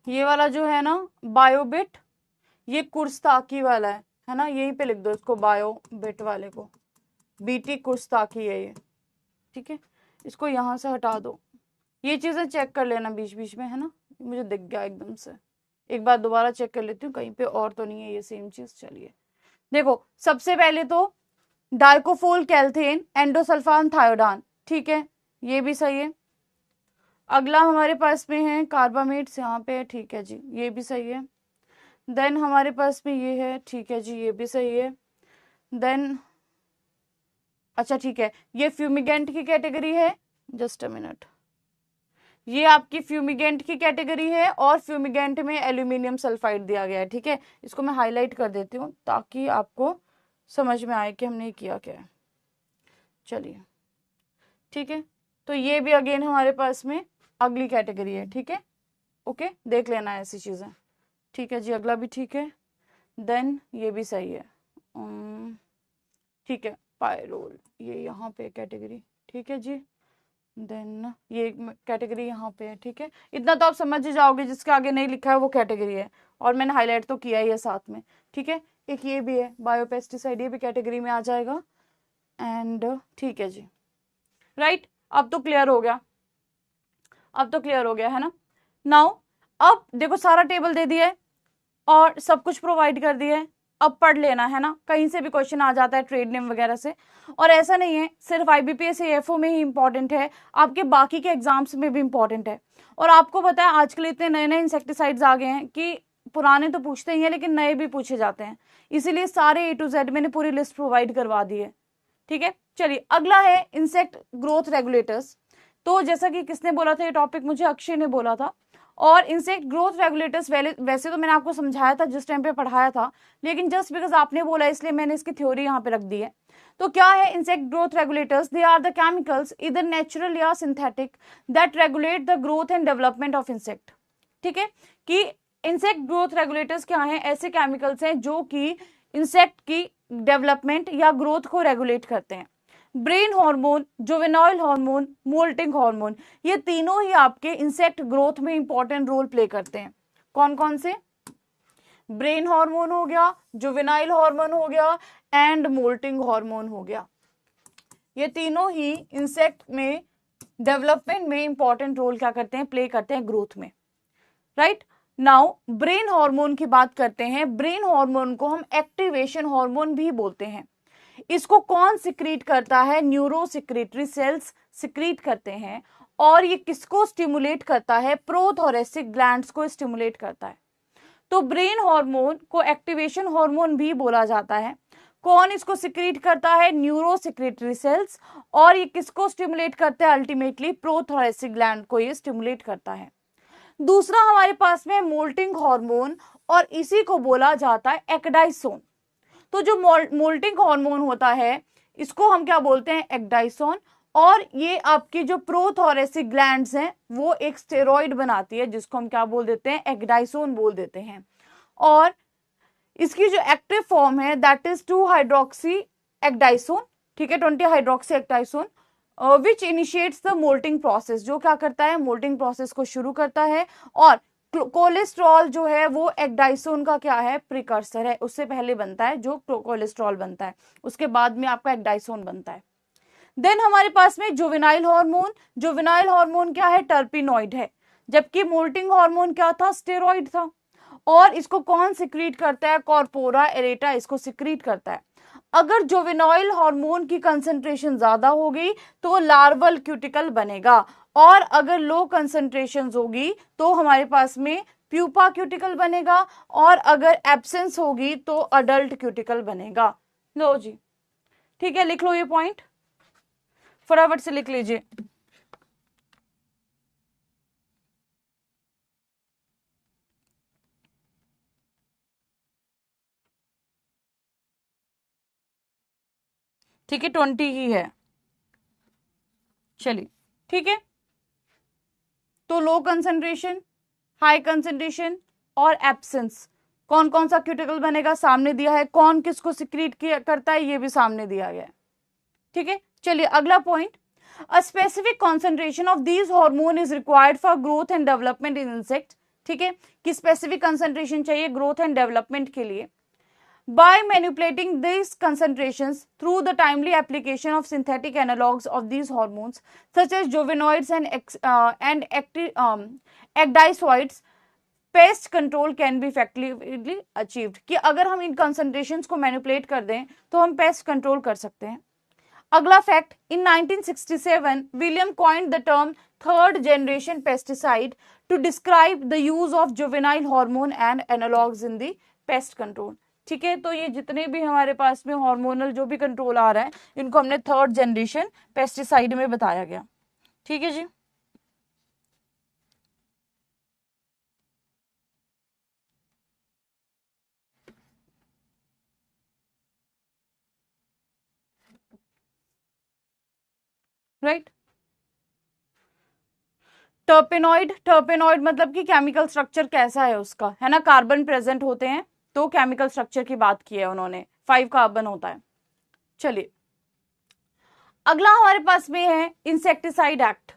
ये वाला जो है ना बायोबिट, ये कुर्स्ताकी वाला है ना, यहीं पे लिख दो इसको, बायोबिट वाले को, बीटी कुर्स्ताकी है ये। ठीक है, इसको यहां से हटा दो, ये चीजें चेक कर लेना बीच बीच में, है ना, मुझे दिख गया एकदम से, एक बार दोबारा चेक कर लेती हूँ कहीं पे और तो नहीं है ये सेम चीज। चलिए देखो, सबसे पहले तो डाइकोफोल कैल्थेन एंडोसल्फान थायोडान, ठीक है, ये भी सही है। अगला हमारे पास में है कार्बामेट्स, यहाँ पे, ठीक है जी, ये भी सही है। देन हमारे पास में ये है, ठीक है जी, ये भी सही है। देन अच्छा ठीक है, ये फ्यूमिगेंट की कैटेगरी है, जस्ट अ मिनट, ये आपकी फ्यूमिगेंट की कैटेगरी है और फ्यूमिगेंट में एल्यूमिनियम सल्फाइड दिया गया है। ठीक है, इसको मैं हाईलाइट कर देती हूँ ताकि आपको समझ में आए कि हमने किया क्या है। चलिए ठीक है, तो ये भी अगेन हमारे पास में अगली कैटेगरी है। ठीक है, ओके, देख लेना है ऐसी चीजें। ठीक है जी, अगला भी ठीक है, देन ये भी सही है। ठीक है, पायरोल ये यहाँ पे कैटेगरी। ठीक है जी, देन ये कैटेगरी यहाँ पे है। ठीक है, इतना तो आप समझ ही जाओगे, जिसके आगे नहीं लिखा है वो कैटेगरी है, और मैंने हाईलाइट तो किया ही है साथ में। ठीक है, एक ये भी है बायोपेस्टिसाइड, ये भी कैटेगरी में आ जाएगा। एंड ठीक है जी, राइट, अब तो क्लियर हो गया, अब तो क्लियर हो गया है ना। नाउ अब देखो सारा टेबल दे दिया है और सब कुछ प्रोवाइड कर दिया है, अब पढ़ लेना है ना, कहीं से भी क्वेश्चन आ जाता है ट्रेड नेम वगैरह से। और ऐसा नहीं है सिर्फ IBPS AFO में ही इंपॉर्टेंट है, आपके बाकी के एग्जाम्स में भी इंपॉर्टेंट है। और आपको पता है आजकल इतने नए नए इंसेक्टिसाइड्स आ गए हैं कि पुराने तो पूछते ही हैं लेकिन नए भी पूछे जाते हैं, इसीलिए सारे A to Z मैंने पूरी लिस्ट प्रोवाइड करवा दी है। ठीक है, चलिए अगला है इंसेक्ट ग्रोथ रेगुलेटर्स। तो जैसा कि किसने बोला था ये टॉपिक, मुझे अक्षय ने बोला था। और इंसेक्ट ग्रोथ रेगुलेटर्स वैसे तो मैंने आपको समझाया था जिस टाइम पे पढ़ाया था, लेकिन जस्ट बिकॉज आपने बोला इसलिए मैंने इसकी थ्योरी यहाँ पे रख दी है। तो क्या है insect growth regulators? They are the chemicals इधर नेचुरल या synthetic that regulate the growth and development of insect. ठीक है, कि इंसेक्ट ग्रोथ रेगुलेटर्स क्या है? ऐसे केमिकल्स हैं जो कि इंसेक्ट की डेवलपमेंट या ग्रोथ को रेगुलेट करते हैं। Brain hormone, juvenile hormone, moulting hormone, ये तीनों ही आपके इंसेक्ट ग्रोथ में इंपॉर्टेंट रोल प्ले करते हैं। कौन कौन से? ब्रेन हार्मोन हो गया, जुवेनाइल हार्मोन हो गया एंड मोल्टिंग हार्मोन हो गया। ये तीनों ही इंसेक्ट में डेवलपमेंट में इंपॉर्टेंट रोल क्या करते हैं? प्ले करते हैं ग्रोथ में, राइट। नाउ ब्रेन हार्मोन की बात करते हैं। ब्रेन हार्मोन को हम एक्टिवेशन हार्मोन भी बोलते हैं। इसको कौन सिक्रीट करता है? न्यूरो सिक्रेटरी सेल्स सिक्रीट करते हैं। और ये किसको स्टिमुलेट करता है? प्रोथोरेसिक ग्लैंड्स को स्टिमुलेट करता है। तो ब्रेन हार्मोन को एक्टिवेशन हार्मोन भी बोला जाता है। कौन इसको सिक्रीट करता है? Neuro secretory cells. और ये किसको स्टिमुलेट करता है? अल्टीमेटली प्रोथोरेसिक ग्लैंड को ये स्टिमुलेट करता है। दूसरा हमारे पास में मोल्टिंग हार्मोन, और इसी को बोला जाता है एक्डाइसोन। तो जो मोल्टिंग हार्मोन होता है इसको हम क्या बोलते हैं? एक्डाइसोन। और ये आपकी जो प्रोथोरेसिक ग्लैंड्स हैं वो एक स्टेरॉइड बनाती है जिसको हम क्या बोल देते हैं? एक्डाइसोन बोल देते हैं। और इसकी जो एक्टिव फॉर्म है दैट इज 2-हाइड्रोक्सी एक्डाइसोन। ठीक है, 20-हाइड्रोक्सी ecdysone which initiates the moulting process, जो क्या करता है? मोल्टिंग प्रोसेस को शुरू करता है। और कोलेस्ट्रॉल जो है वो एक्डाइसोन का क्या है? प्रिकर्सर है, उससे पहले बनता है जो कोलेस्ट्रॉल बनता है, उसके बाद में आपका एक्डाइसोन बनता है। देन हमारे पास में जुवेनाइल हार्मोन। जुवेनाइल हार्मोन क्या है? टर्पिनॉइड है, जबकि मोल्टिंग हार्मोन क्या था? स्टेरॉइड था। और इसको कौन सिक्रीट करता है? कॉर्पोरा एरेटा इसको सिक्रीट करता है। अगर जुवेनाइल हार्मोन की कंसंट्रेशन ज्यादा हो गई तो लार्वल क्यूटिकल बनेगा, और अगर लो कंसंट्रेशन होगी तो हमारे पास में प्यूपा क्यूटिकल बनेगा, और अगर एब्सेंस होगी तो अडल्ट क्यूटिकल बनेगा। लो जी, ठीक है, लिख लो ये पॉइंट, फटाफट से लिख लीजिए। ठीक है, 20 ही है। चलिए ठीक है, तो लो कंसंट्रेशन, हाई कंसंट्रेशन और एब्सेंस, कौन कौन सा क्यूटिकल बनेगा? सामने दिया है। कौन किसको सिक्रीट करता है? ये भी सामने दिया गया है। ठीक है, चलिए अगला point. A specific concentration of these hormone is required for growth and development in insect. ठीक है, कि स्पेसिफिक कंसेंट्रेशन चाहिए ग्रोथ एंड डेवलपमेंट के लिए। By manipulating these concentrations through the timely application of synthetic analogs of these hormones, such as juvenoids and ecdysoids, pest control can be effectively achieved. कि अगर हम इन concentrations को manipulate कर दें तो हम pest control कर सकते हैं। अगला fact, in 1967 William coined the term third generation pesticide to describe the use of juvenile hormone and analogs in the pest control. ठीक है। तो ये जितने भी हमारे पास में हार्मोनल जो भी कंट्रोल आ रहा है, इनको हमने थर्ड जनरेशन पेस्टिसाइड में बताया गया। ठीक है जी। राइट। टर्पेनॉइड, टर्पेनॉइड मतलब कि केमिकल स्ट्रक्चर कैसा है उसका, है ना, कार्बन प्रेजेंट होते हैं, तो केमिकल स्ट्रक्चर की बात की है उन्होंने, 5 कार्बन होता है। चलिए अगला हमारे पास में है इंसेक्टिसाइड एक्ट।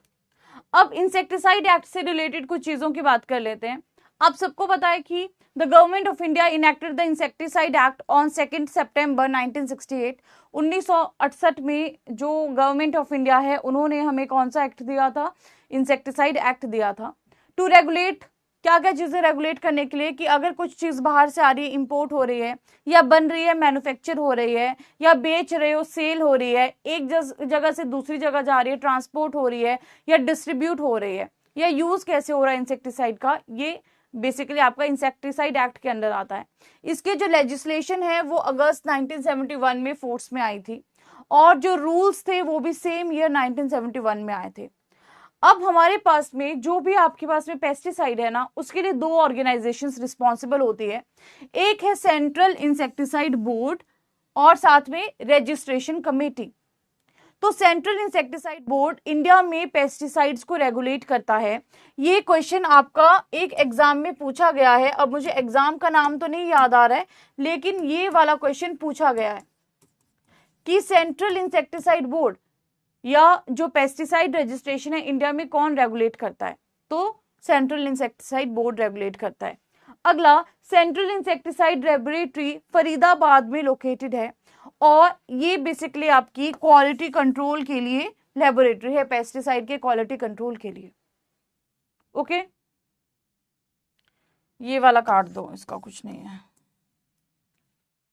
अब इंसेक्टिसाइड एक्ट से रिलेटेड कुछ चीजों की बात कर लेते हैं। आप सबको पता है कि the government of India enacted the insecticide act on 2 सितंबर 1968। 1968 में जो गवर्नमेंट ऑफ इंडिया है उन्होंने हमें कौन सा एक्ट दिया था, इंसेक्टिसाइड एक्ट दिया था, टू रेगुलेट, क्या क्या चीजें रेगुलेट करने के लिए कि अगर कुछ चीज बाहर से आ रही है, इंपोर्ट हो रही है या बन रही है, मैन्युफैक्चर हो रही है या बेच रहे हो, सेल हो रही है, एक जगह से दूसरी जगह जा रही है, ट्रांसपोर्ट हो रही है या डिस्ट्रीब्यूट हो रही है, या यूज कैसे हो रहा है इंसेक्टिसाइड का, ये बेसिकली आपका इंसेक्टिसाइड एक्ट के अंदर आता है। इसके जो लेजिस्लेशन है वो अगस्त 1971 में फोर्स में आई थी, और जो रूल्स थे वो भी सेम ईयर 1971 में आए थे। अब हमारे पास में जो भी आपके पास में पेस्टिसाइड है ना, उसके लिए 2 ऑर्गेनाइजेशंस रिस्पॉन्सिबल होती है। एक है सेंट्रल इंसेक्टिसाइड बोर्ड और साथ में रजिस्ट्रेशन कमेटी। तो सेंट्रल इंसेक्टिसाइड बोर्ड इंडिया में पेस्टिसाइड्स को रेगुलेट करता है। ये क्वेश्चन आपका एक एग्जाम में पूछा गया है। अब मुझे एग्जाम का नाम तो नहीं याद आ रहा है, लेकिन ये वाला क्वेश्चन पूछा गया है कि सेंट्रल इंसेक्टिसाइड बोर्ड या जो पेस्टिसाइड रजिस्ट्रेशन है इंडिया में कौन रेगुलेट करता है, तो सेंट्रल इंसेक्टिसाइड बोर्ड रेगुलेट करता है। अगला, सेंट्रल इंसेक्टिसाइड लेबोरेटरी फरीदाबाद में लोकेटेड है, और ये बेसिकली आपकी क्वालिटी कंट्रोल के लिए लेबोरेटरी है, पेस्टिसाइड के क्वालिटी कंट्रोल के लिए। ओके, ये वाला काट दो, इसका कुछ नहीं है।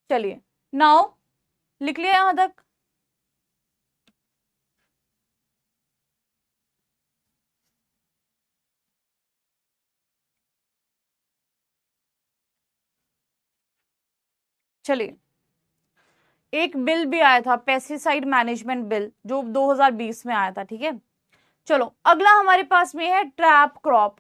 चलिए नाउ लिख लिया यहां तक। चलिए एक बिल भी आया था, पेस्टिसाइड मैनेजमेंट बिल, जो 2020 में आया था। ठीक है, चलो अगला हमारे पास में है ट्रैप क्रॉप।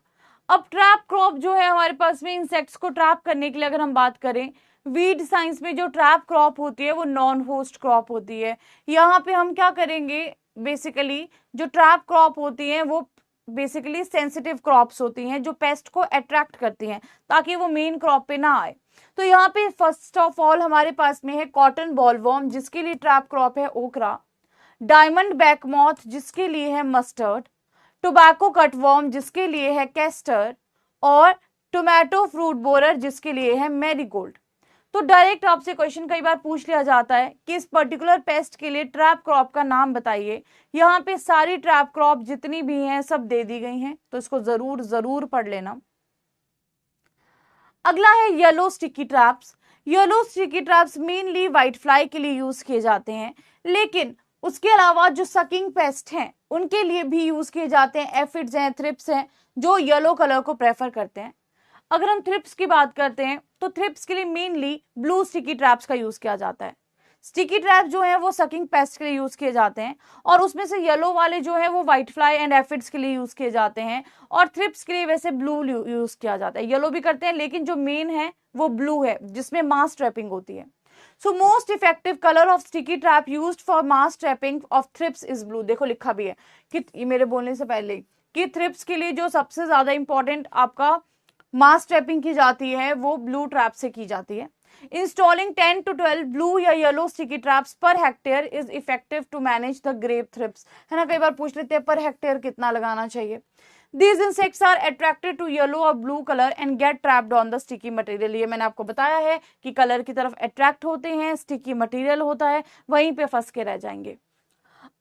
अब ट्रैप क्रॉप जो है हमारे पास में इंसेक्ट्स को ट्रैप करने के लिए अगर हम बात करें, वीड साइंस में जो ट्रैप क्रॉप होती है वो नॉन होस्ट क्रॉप होती है। यहाँ पे हम क्या करेंगे, बेसिकली जो ट्रैप क्रॉप होती है वो बेसिकली सेंसिटिव क्रॉप्स होती हैं जो पेस्ट को अट्रैक्ट करती हैं ताकि वो मेन क्रॉप पे ना आए। तो यहाँ पे फर्स्ट ऑफ ऑल हमारे पास में है कॉटन बॉलवर्म जिसके लिए ट्रैप क्रॉप है ओकरा, डायमंड बैक मॉथ जिसके लिए है मस्टर्ड, टोबैको कटवर्म जिसके लिए है कैस्टर, और टोमेटो फ्रूट बोरर जिसके लिए है मैरीगोल्ड। तो डायरेक्ट आपसे क्वेश्चन कई बार पूछ लिया जाता है कि इस पर्टिकुलर पेस्ट के लिए ट्रैप क्रॉप का नाम बताइए। यहाँ पे सारी ट्रैप क्रॉप जितनी भी हैं सब दे दी गई हैं, तो इसको जरूर जरूर पढ़ लेना। अगला है yellow sticky traps. Yellow sticky traps mainly white fly के लिए यूज किए जाते हैं, लेकिन उसके अलावा जो सकिंग पेस्ट हैं उनके लिए भी यूज किए जाते हैं। एफिड्स हैं, थ्रिप्स हैं जो येलो कलर को प्रेफर करते हैं। अगर हम थ्रिप्स की बात करते हैं तो थ्रिप्स के लिए मेनली ब्लू स्टिकी ट्रैप्स का यूज किया जाता है। स्टिकी ट्रैप जो है वो सकिंग पेस्ट के लिए यूज किए जाते हैं, और उसमें से येलो वाले जो है वो व्हाइट फ्लाई एंड एफिड्स के लिए यूज किए जाते हैं, और थ्रिप्स के लिए वैसे ब्लू यूज किया जाता है। येलो भी करते हैं लेकिन जो मेन है वो ब्लू है जिसमें मास ट्रैपिंग होती है। So most effective colour of sticky trap used for mass trapping of thrips is blue. देखो लिखा भी है कि मेरे बोलने से पहले कि थ्रिप्स के लिए जो सबसे ज्यादा इंपॉर्टेंट आपका मास ट्रैपिंग की जाती है वो ब्लू ट्रैप से की जाती है। इंस्टॉलिंग 10 to 12 ब्लू या yellow sticky traps per hectare is effective to manage the grape thrips. है ना, कई बार पूछ लेते हैं पर हेक्टेयर कितना लगाना चाहिए। These insects are attracted to yellow or blue color and get trapped on the sticky material। ये मैंने आपको बताया है कि कलर की तरफ अट्रैक्ट होते हैं, स्टिकी मटेरियल होता है, वहीं पे फंस के रह जाएंगे।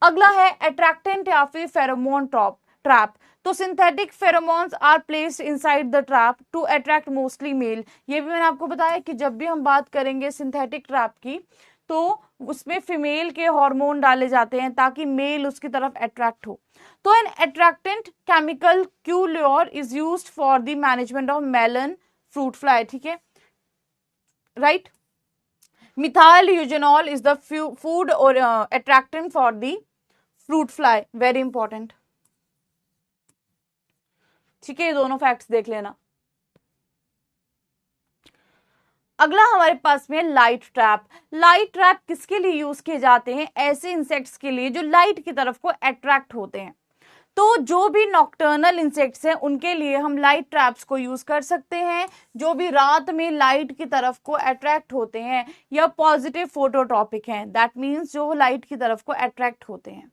अगला है अट्रैक्टेंट या फिर फेरोमोन ट्रैप। तो synthetic pheromones are placed inside the trap to attract mostly male. ये भी मैंने आपको बताया कि जब भी हम बात करेंगे सिंथेटिक ट्रैप की तो उसमें फीमेल के हार्मोन डाले जाते हैं ताकि मेल उसकी तरफ अट्रैक्ट हो। तो an attractant chemical cuelure is used for the management of melon fruit fly. ठीक है, right. Methyl eugenol is the food और attractant for the fruit fly, very important. ठीक है, ये दोनों फैक्ट्स देख लेना। अगला हमारे पास में लाइट ट्रैप। लाइट ट्रैप किसके लिए यूज किए जाते हैं? ऐसे इंसेक्ट्स के लिए जो लाइट की तरफ को अट्रैक्ट होते हैं। तो जो भी नॉक्टर्नल इंसेक्ट्स हैं उनके लिए हम लाइट ट्रैप्स को यूज कर सकते हैं, जो भी रात में लाइट की तरफ को अट्रैक्ट होते हैं या पॉजिटिव फोटोट्रॉपिक हैं, दैट मीन्स जो लाइट की तरफ को अट्रैक्ट होते हैं।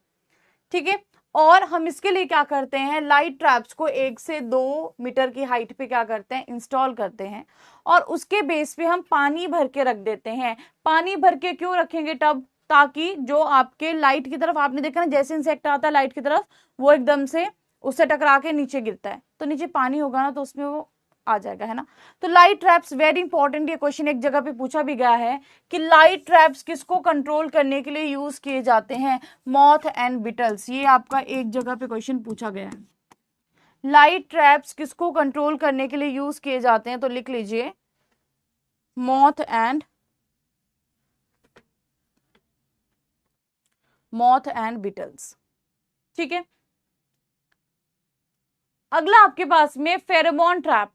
ठीक है, और हम इसके लिए क्या करते हैं, लाइट ट्रैप्स को 1 से 2 मीटर की हाइट पे क्या करते हैं, इंस्टॉल करते हैं, और उसके बेस पे हम पानी भर के रख देते हैं। पानी भर के क्यों रखेंगे टब? ताकि जो आपके लाइट की तरफ, आपने देखा ना जैसे इंसेक्ट आता है लाइट की तरफ, वो एकदम से उससे टकरा के नीचे गिरता है, तो नीचे पानी होगा ना तो उसमें वो आ जाएगा, है ना। तो लाइट ट्रैप्स वेरी इंपॉर्टेंट। ये क्वेश्चन एक जगह पे पूछा भी गया है कि लाइट ट्रैप्स किसको कंट्रोल करने के लिए यूज किए जाते हैं? Moth and Beatles. ये आपका एक जगह पे क्वेश्चन पूछा गया है, लाइट ट्रैप्स किसको कंट्रोल करने के लिए यूज किए जाते हैं? तो लिख लीजिए मॉथ एंड बिटल्स। ठीक है, अगला आपके पास में फेरोमोन ट्रैप।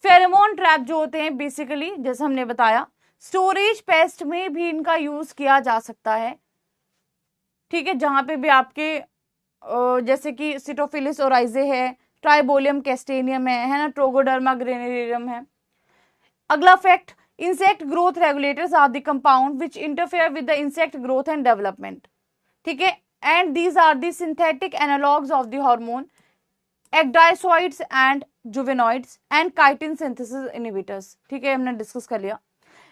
फेरोमोन ट्रैप जो होते हैं बेसिकली, जैसे हमने बताया, स्टोरेज पेस्ट में भी इनका यूज किया जा सकता है। ठीक है, जहां पे भी आपके जैसे कि सिटोफिलिस ओराइजे है, ट्राइबोलियम कैस्टेनियम है ना, ट्रोगोडर्मा ग्रेनेरियम है। अगला fact, insect growth regulators are the compound which interfere with the insect growth and development. ठीक है, and these are the synthetic analogues of the hormone ecdysoids and juvenoids and chitin synthesis inhibitors. ठीक है, हमने discuss कर लिया।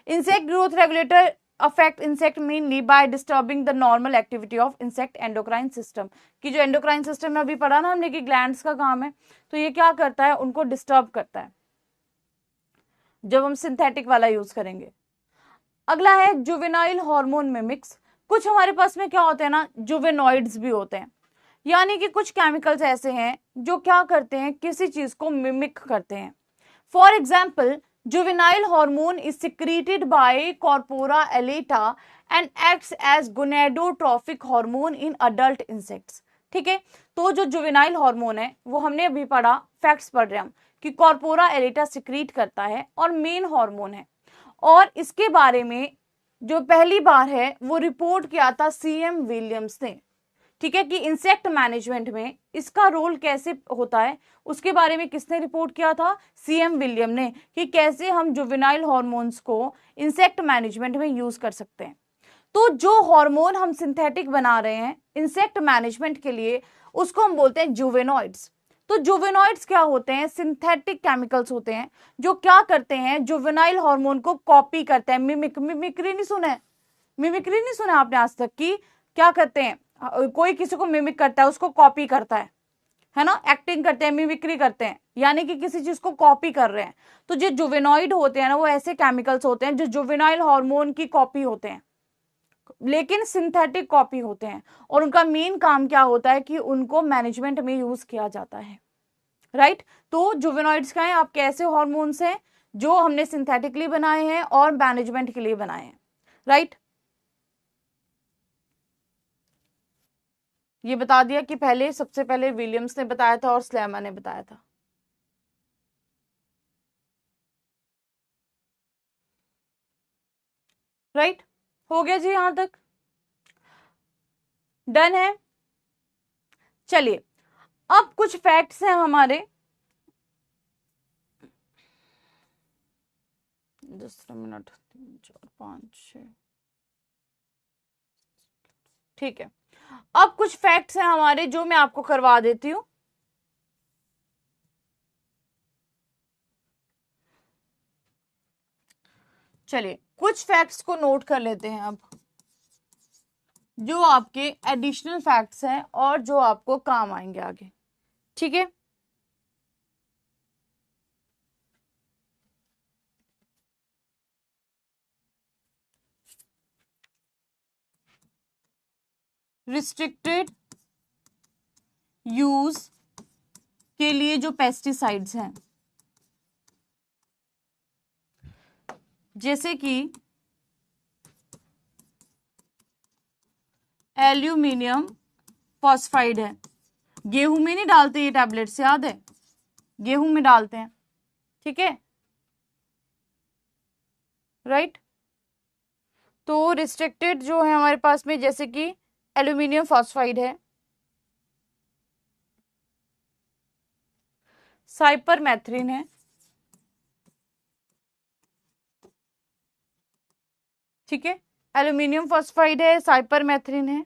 Insect growth regulator affect insect mainly by disturbing the normal activity of insect endocrine system. की जो endocrine system में अभी पढ़ा ना हमने कि ग्लैंड्स का काम है, तो ये क्या करता है, उनको डिस्टर्ब करता है जब हम सिंथेटिक वाला यूज करेंगे। अगला है जुवेनाइल हार्मोन मिमिक्स। कुछ हमारे पास में क्या होते हैं ना, जुवेनॉइड्स भी होते हैं, यानी कि कुछ केमिकल्स ऐसे हैं जो क्या करते हैं, किसी चीज को मिमिक करते हैं। For example, juvenile hormone is secreted by corpora allata and acts as gonadotrophic hormone in adult insects. ठीक है, तो जो जुवेनाइल हार्मोन है वो हमने अभी पढ़ा, फैक्ट्स पढ़ रहे हम कि कॉर्पोरा एलेटा सिक्रीट करता है और मेन हार्मोन है। और इसके बारे में जो पहली बार है वो रिपोर्ट किया था सीएम विलियम्स ने। ठीक है, कि इंसेक्ट मैनेजमेंट में इसका रोल कैसे होता है, उसके बारे में किसने रिपोर्ट किया था? सीएम विलियम ने, कि कैसे हम जुवेनाइल हार्मोन्स को इंसेक्ट मैनेजमेंट में यूज कर सकते हैं। तो जो हार्मोन हम सिंथेटिक बना रहे हैं इंसेक्ट मैनेजमेंट के लिए, उसको हम बोलते हैं जुवेनॉइड्स। तो जुवेनॉइड्स क्या होते हैं? सिंथेटिक केमिकल्स होते हैं जो क्या करते हैं, जुवेनाइल हार्मोन को कॉपी करते हैं। मिमिक्री नहीं सुना है? मिमिक्री नहीं सुना आपने आज तक? कि क्या करते हैं, कोई किसी को मिमिक करता है, उसको कॉपी करता है ना, एक्टिंग करते हैं, मिमिक्री करते हैं, यानी कि किसी चीज को कॉपी कर रहे हैं। तो जो जुवेनॉइड होते हैं ना, वो ऐसे केमिकल्स होते हैं जो जुवेनाइल हार्मोन की कॉपी होते हैं, लेकिन सिंथेटिक कॉपी होते हैं, और उनका मेन काम क्या होता है कि उनको मैनेजमेंट में यूज किया जाता है। राइट, तो जुवेनॉइड्स क्या है, आपके ऐसे हॉर्मोन्स हैं जो हमने सिंथेटिकली बनाए हैं और मैनेजमेंट के लिए बनाए हैं। राइट, ये बता दिया कि पहले, सबसे पहले विलियम्स ने बताया था और स्लैमा ने बताया था। राइट, हो गया जी, यहां तक डन है। चलिए, अब कुछ फैक्ट्स हैं हमारे, दूसरा मिनट, 3 4 5 6, ठीक है। अब कुछ फैक्ट्स हैं हमारे जो मैं आपको करवा देती हूं। चलिए, कुछ फैक्ट्स को नोट कर लेते हैं अब, जो आपके एडिशनल फैक्ट्स हैं और जो आपको काम आएंगे आगे। ठीक है, रिस्ट्रिक्टेड यूज के लिए जो पेस्टिसाइड्स हैं, जैसे कि एल्यूमिनियम फॉस्फाइड है। गेहूं में नहीं डालते ये टैबलेट्स, याद है, गेहूं में डालते हैं, ठीक है, राइट। तो रिस्ट्रिक्टेड जो है हमारे पास में, जैसे कि एल्यूमिनियम फॉस्फाइड है, साइपरमेथ्रिन है, ठीक है, एल्यूमिनियम फॉस्फाइड है, साइपरमेथ्रिन है।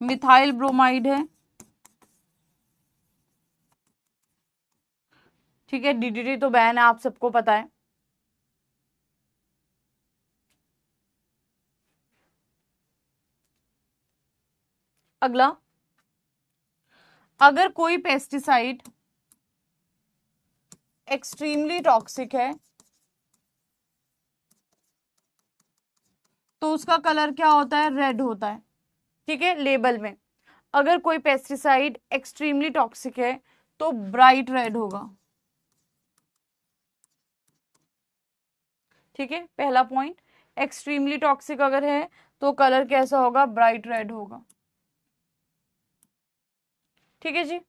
मिथाइल ब्रोमाइड है, ठीक है, डीडीटी तो बैन है, आप सबको पता है। अगला, अगर कोई पेस्टिसाइड एक्सट्रीमली टॉक्सिक है तो उसका कलर क्या होता है, रेड होता है, ठीक है, लेबल में। अगर कोई पेस्टिसाइड एक्सट्रीमली टॉक्सिक है तो ब्राइट रेड होगा, ठीक है, पहला पॉइंट। एक्सट्रीमली टॉक्सिक अगर है तो कलर कैसा होगा, ब्राइट रेड होगा, ठीक है जी।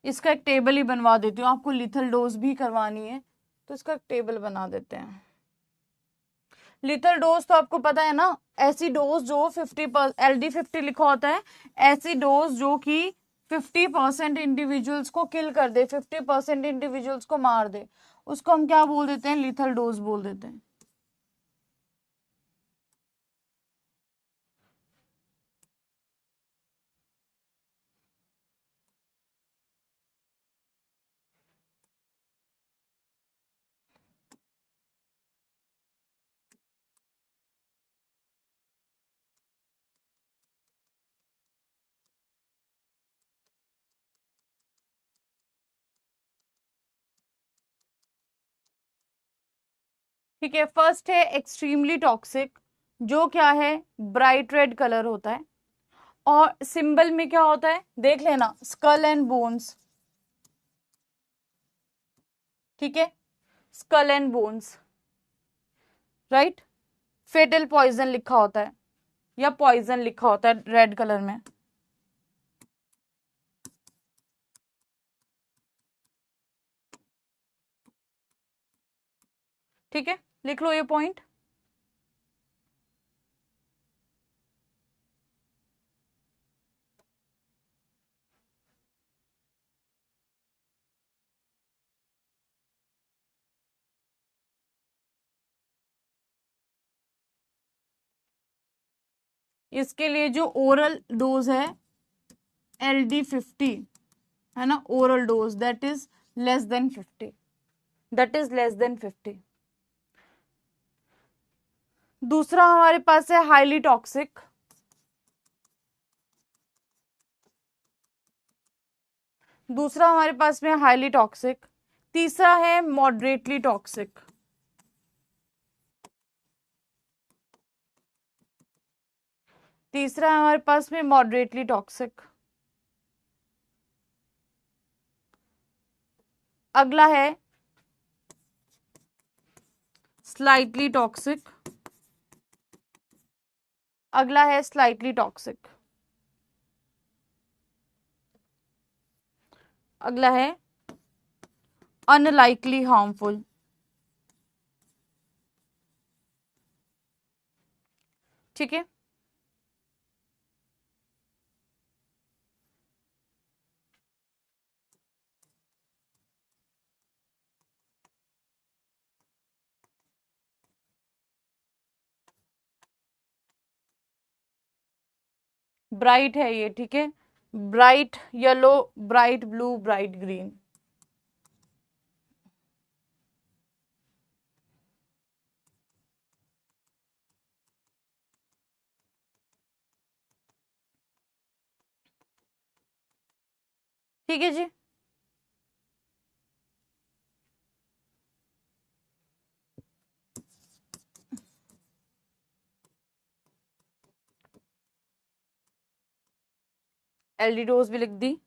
इसका एक टेबल ही बनवा देती हूँ, आपको लिथल डोज भी करवानी है तो इसका एक टेबल बना देते हैं। लिथल डोज तो आपको पता है ना, ऐसी डोज जो 50 LD50 लिखा होता है, ऐसी डोज जो कि 50% इंडिविजुअल्स को किल कर दे, 50% इंडिविजुअल्स को मार दे, उसको हम क्या बोल देते हैं, लिथल डोज बोल देते हैं। ठीक है, फर्स्ट है एक्सट्रीमली टॉक्सिक, जो क्या है, ब्राइट रेड कलर होता है, और सिंबल में क्या होता है देख लेना, स्कल एंड बोन्स, ठीक है, skull and bones, right. Fatal poison लिखा होता है या पॉइजन लिखा होता है रेड कलर में, ठीक है, लिख लो ये पॉइंट। इसके लिए जो ओरल डोज है LD50 है ना, oral dose that is less than 50, that is less than 50। दूसरा हमारे पास है हाईली टॉक्सिक, दूसरा हमारे पास में हाईली टॉक्सिक। तीसरा है मॉडरेटली टॉक्सिक, तीसरा है हमारे पास में मॉडरेटली टॉक्सिक। अगला है स्लाइटली टॉक्सिक, अगला है स्लाइटली टॉक्सिक, अगला है अनलाइकली हार्मफुल, ठीक है। ब्राइट है ये, ठीक है, bright yellow, bright blue, bright green, ठीक है जी। एल्डिडोज भी लिख दी।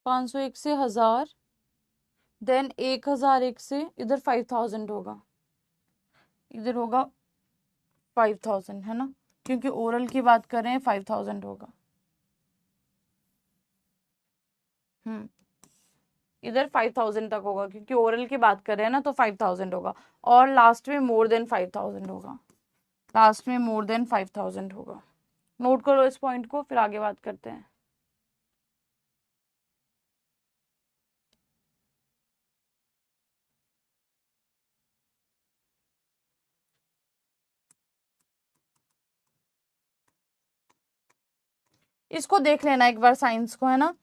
पाँच सौ एक से 1000, देन 1001 से इधर 5000 होगा, इधर होगा 5000, है ना, क्योंकि ओरल की बात कर रहे हैं 5000 होगा। इधर 5000 तक होगा क्योंकि ओरल की बात कर रहे हैं ना, तो 5000 होगा। और लास्ट में मोर देन 5000 होगा, लास्ट में मोर देन 5000 होगा। नोट करो इस पॉइंट को, फिर आगे बात करते हैं। इसको देख लेना एक बार साइंस को, है ना,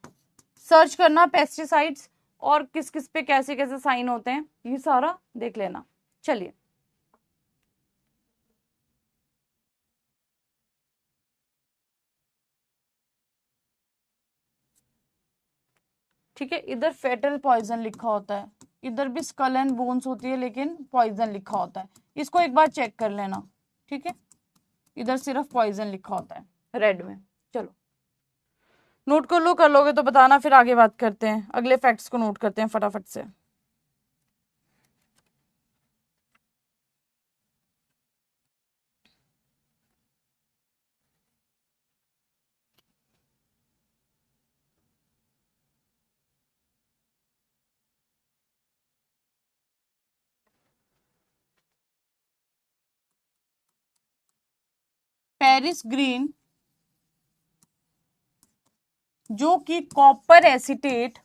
सर्च करना पेस्टिसाइड्स और किस किस पे कैसे कैसे साइन होते हैं, ये सारा देख लेना। चलिए, ठीक है, इधर फेटल पॉइजन लिखा होता है, इधर भी स्कल एंड बोन्स होती है लेकिन पॉइजन लिखा होता है। इसको एक बार चेक कर लेना, ठीक है, इधर सिर्फ पॉइजन लिखा होता है रेड में। चलो नोट कर लो, कर लोगे तो बताना, फिर आगे बात करते हैं, अगले फैक्ट्स को नोट करते हैं फटाफट से। पेरिस ग्रीन जो कि copper acetate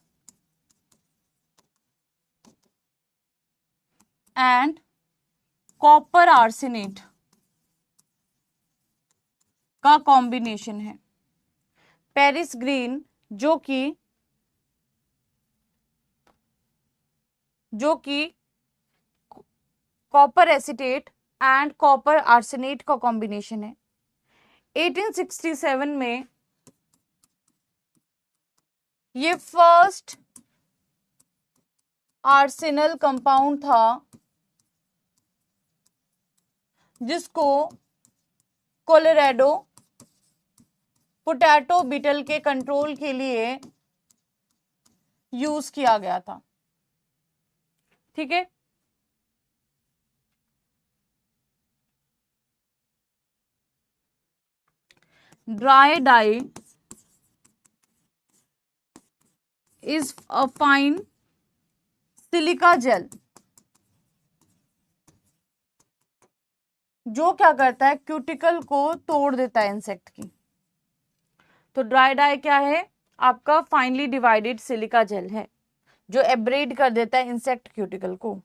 and copper arsenate का कॉम्बिनेशन है। पेरिस ग्रीन जो कि copper acetate and copper arsenate का कॉम्बिनेशन है। 1867 में ये फर्स्ट आर्सेनल कंपाउंड था जिसको कोलोराडो पोटैटो बीटल के कंट्रोल के लिए यूज किया गया था। ठीक है, dry die is a fine silica gel जो क्या करता है, क्यूटिकल को तोड़ देता है इंसेक्ट की। तो ड्राई डाई क्या है, आपका फाइनली डिवाइडेड सिलिका जेल है जो एब्रेड कर देता है इंसेक्ट क्यूटिकल को।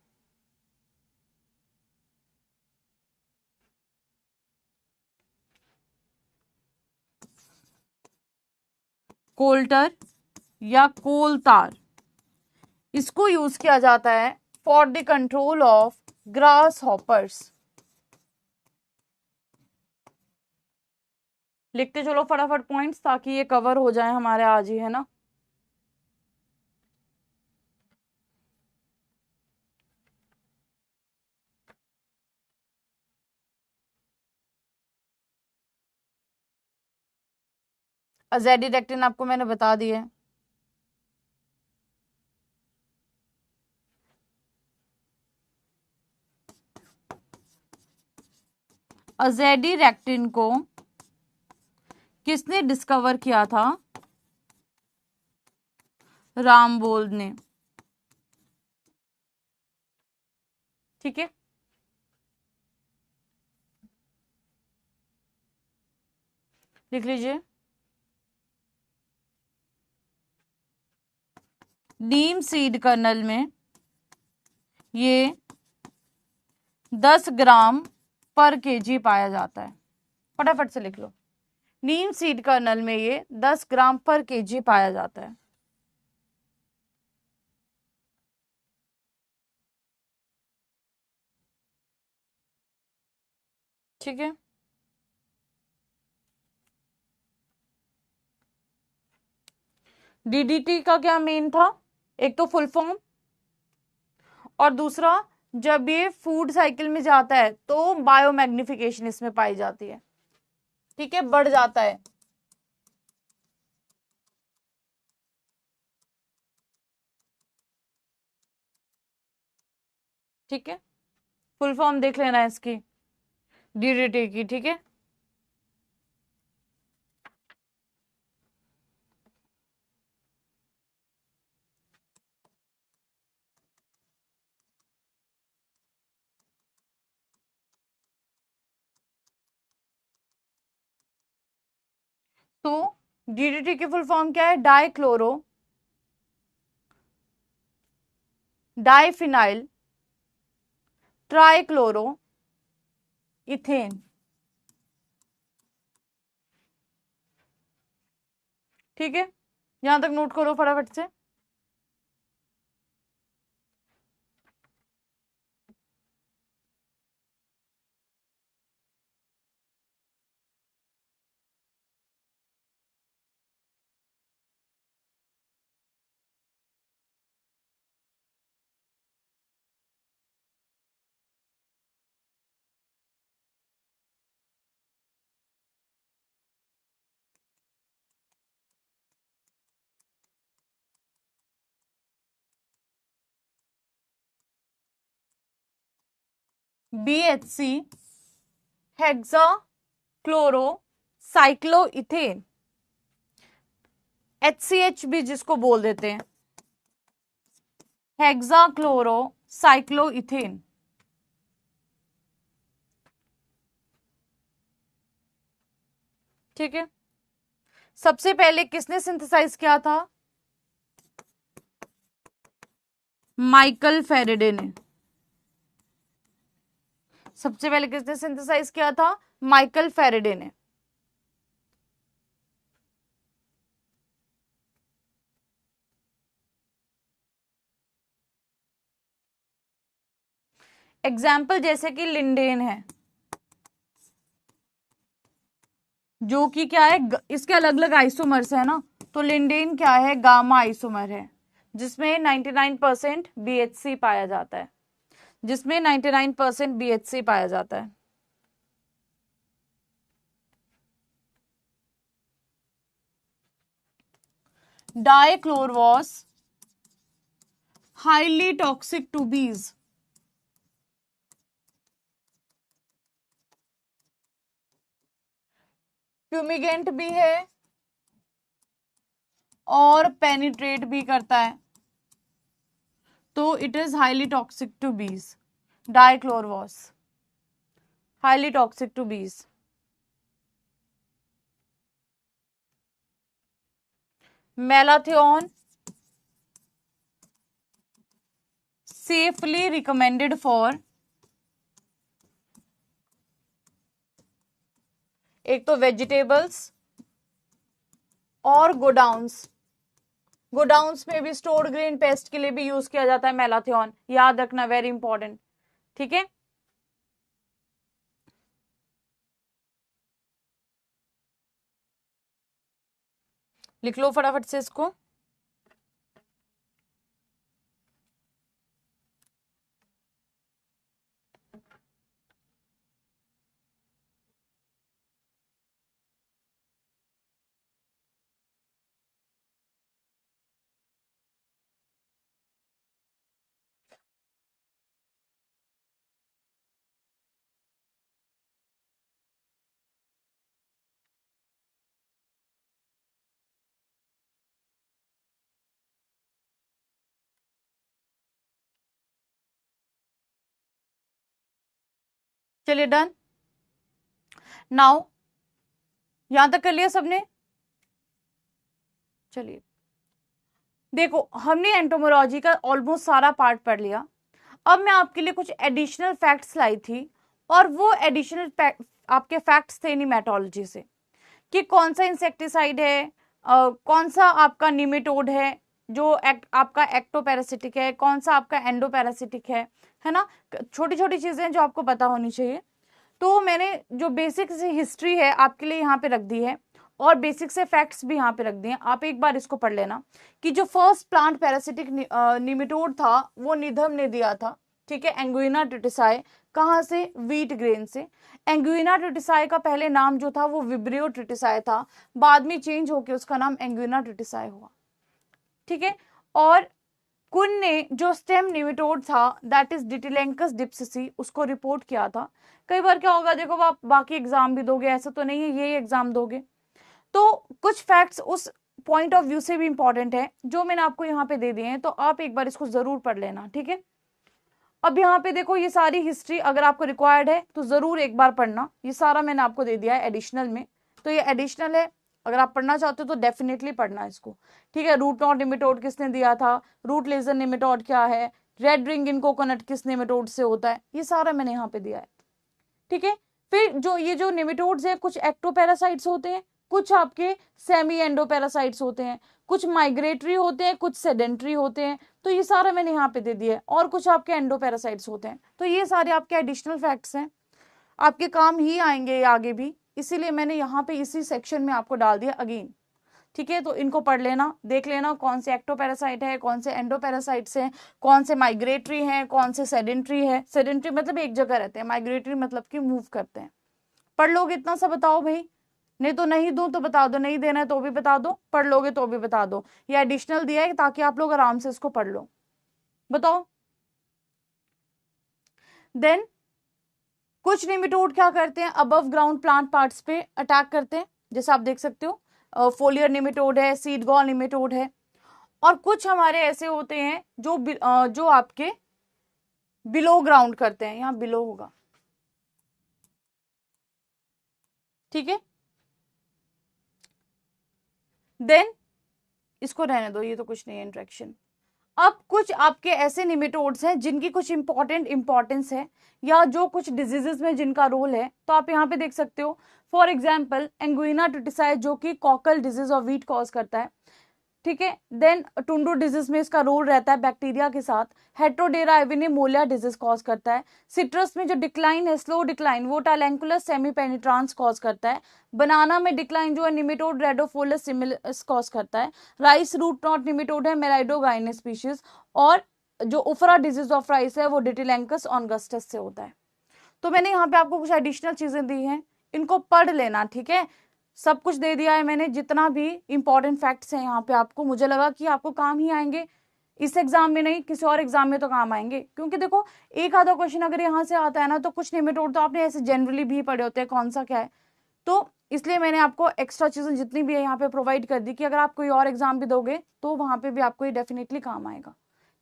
कोल्टर या कोलतार, इसको यूज किया जाता है for the control of grass hoppers. लिखते चलो फटाफट पॉइंट्स ताकि ये कवर हो जाए हमारे आज ही, है ना। अजेडिरेक्टिन आपको मैंने बता दिया है। अजेडिरेक्टिन को किसने डिस्कवर किया था, रामबोल्ड ने। ठीक है, लिख लीजिए। नीम सीड कर्नल में ये 10 ग्राम पर केजी पाया जाता है। फटाफट से लिख लो, नीम सीड कर्नल में ये 10 ग्राम पर केजी पाया जाता है। ठीक है, डीडीटी का क्या मेन था, एक तो फुल फॉर्म, और दूसरा जब ये फूड साइकिल में जाता है तो बायोमैग्निफिकेशन इसमें पाई जाती है। ठीक है, बढ़ जाता है। ठीक है, फुल फॉर्म देख लेना है इसकी, डीडीटी की। ठीक है, तो डीडीटी की फुल फॉर्म क्या है, डाइफिनाइल ट्राइक्लोरो इथेन। ठीक है, यहां तक नोट करो फटाफट से। BHC हेक्सा क्लोरो साइक्लोइथेन, HCH भी जिसको बोल देते हैं, हेक्सा क्लोरो साइक्लोइथेन। ठीक है, सबसे पहले किसने सिंथेसाइज किया था, माइकल फेरेडे ने। सबसे पहले किसने सिंथेसाइज किया था, माइकल फेरेडे ने। एग्जाम्पल जैसे कि लिंडेन है, जो कि क्या है, इसके अलग अलग आइसोमर्स है ना, तो लिंडेन क्या है, गामा आइसोमर है, जिसमें 99% BHC पाया जाता है, जिसमें 99% BHC पाया जाता है। Dichlorvos highly toxic to bees, fumigant भी है और पेनिट्रेट भी करता है, तो it is highly toxic to bees. Dichlorvos highly toxic to बीज। मेलाथियोन सेफली रिकमेंडेड फॉर, एक तो वेजिटेबल्स और गोडाउंस, गोडाउंस में भी स्टोर्ड ग्रेन पेस्ट के लिए भी यूज किया जाता है मेलाथियोन, याद रखना, वेरी इंपॉर्टेंट। ठीक है, लिख लो फटाफट से इसको। चलिए डन, नाउ यहां तक कर लिया सबने। चलिए देखो, हमने एंटोमोलॉजी का ऑलमोस्ट सारा पार्ट पढ़ लिया। अब मैं आपके लिए कुछ एडिशनल फैक्ट्स लाई थी, और वो एडिशनल आपके फैक्ट्स थे निमेटोलॉजी से, कि कौन सा इंसेक्टिसाइड है, कौन सा आपका निमेटोड है जो आपका एक्टोपैरासिटिक है, कौन सा आपका एंडोपैरासिटिक है ना। छोटी छोटी चीजें जो आपको पता होनी चाहिए। तो मैंने जो बेसिक से हिस्ट्री है आपके लिए यहाँ पे रख दी है, और बेसिक से फैक्ट्स भी यहाँ पे रख दिए हैं। आप एक बार इसको पढ़ लेना कि जो फर्स्ट प्लांट पैरासिटिक निमेटोड था वो निधम ने दिया था, ठीक है, एंगुइना ट्रिटिसाई। कहाँ से? व्हीट ग्रेन से। एंगुइना ट्रिटिसाई का पहले नाम जो था वो विब्रियो ट्रिटिसाई था, बाद में चेंज होकर उसका नाम एंगुइना ट्रिटिसाई हुआ, ठीक है। और कुन ने जो स्टेम निमेटोड था दैट इज डिटिलेंकस डिप्सिसी उसको रिपोर्ट किया था। कई बार क्या होगा, देखो आप बाकी एग्जाम भी दोगे, ऐसा तो नहीं है ये एग्जाम दोगे, तो कुछ फैक्ट्स उस पॉइंट ऑफ व्यू से भी इंपॉर्टेंट है जो मैंने आपको यहाँ पे दे दिए हैं, तो आप एक बार इसको जरूर पढ़ लेना, ठीक है। अब यहाँ पे देखो ये सारी हिस्ट्री अगर आपको रिक्वायर्ड है तो जरूर एक बार पढ़ना, ये सारा मैंने आपको दे दिया है एडिशनल में, तो ये एडिशनल है, अगर आप पढ़ना चाहते हो तो डेफिनेटली पढ़ना इसको, ठीक है। रूट नॉट निमेटोड किसने दिया था, रूट लेजर निमेटोड क्या है, रेड रिंग इन कोकोनट किस निमेटोड से होता है, ये सारा मैंने यहाँ पे दिया है, ठीक है। फिर जो ये जो निमेटोड्स हैं कुछ एक्टोपैरासाइट्स होते हैं, कुछ आपके सेमी एंडोपैरासाइट्स होते हैं, कुछ माइग्रेटरी होते हैं, कुछ सेडेंट्री होते हैं, तो ये सारा मैंने यहाँ पे दे दिया है, और कुछ आपके एंडोपैरासाइट्स होते हैं। तो ये सारे आपके एडिशनल फैक्ट्स हैं, आपके काम ही आएंगे आगे भी, इसीलिए मैंने यहाँ पे इसी सेक्शन में आपको डाल दिया अगेन, ठीक है। तो इनको पढ़ लेना, देख लेना कौन से एक्टोपैरासाइट है, कौन से एंडोपैरासाइट्स हैं, कौन से माइग्रेटरी हैं, कौन से सेडेंट्री है। सेडेंट्री मतलब एक जगह रहते हैं, माइग्रेटरी मतलब कि मूव करते हैं। पढ़ लोगे इतना सा बताओ भाई, नहीं तो नहीं दूं तो बता दो, नहीं देना है तो भी बता दो, पढ़ लोगे तो भी बता दो, ये एडिशनल दिया है ताकि आप लोग आराम से इसको पढ़ लो। बताओ। देन कुछ निमेटोड क्या करते हैं, अबव ग्राउंड प्लांट पार्ट्स पे अटैक करते हैं, जैसे आप देख सकते हो फोलियर निमेटोड है, सीड गॉल निमेटोड है, और कुछ हमारे ऐसे होते हैं जो आपके बिलो ग्राउंड करते हैं, यहाँ बिलो होगा, ठीक है। देन इसको रहने दो, ये तो कुछ नहीं है इंट्रैक्शन। अब कुछ आपके ऐसे निमेटोड्स हैं जिनकी कुछ इंपॉर्टेंस है, या जो कुछ डिजीजेस में जिनका रोल है, तो आप यहाँ पे देख सकते हो। फॉर एग्जाम्पल एंगुइना ट्रिटिसाई जो कि कॉकल डिजीज और वीट कॉज करता है, ठीक है। देन टुंडो डिजीज में इसका रोल रहता है बैक्टीरिया के साथ। हेट्रोडेरा एविनेमोलिया डिजीज कॉज करता है। सिट्रस में जो डिक्लाइन है, स्लो डिक्लाइन, वो टालैंकुलस सेमी पेनिट्रांस कॉज करता है। बनाना में डिक्लाइन जो है निमेटोड रेडोफोलस सिमिलस कॉज करता है। राइस रूट नॉट निमेटोड है मेराइडोगाइने स्पीशीज, और जो उफरा डिजीज ऑफ राइस है वो डिटिलेंकस ऑनगस्टस से होता है। तो मैंने यहाँ पे आपको कुछ एडिशनल चीजें दी हैं, इनको पढ़ लेना, ठीक है। सब कुछ दे दिया है मैंने, जितना भी इंपॉर्टेंट फैक्ट्स हैं यहाँ पे आपको, मुझे लगा कि आपको काम ही आएंगे, इस एग्जाम में नहीं किसी और एग्जाम में तो काम आएंगे, क्योंकि देखो एक आधा क्वेश्चन अगर यहाँ से आता है ना, तो कुछ निमेटोड तो आपने ऐसे जनरली भी पढ़े होते हैं कौन सा क्या है, तो इसलिए मैंने आपको एक्स्ट्रा चीजें जितनी भी है यहाँ पे प्रोवाइड कर दी कि अगर आप कोई और एग्जाम भी दोगे तो वहां पे भी आपको ये डेफिनेटली काम आएगा,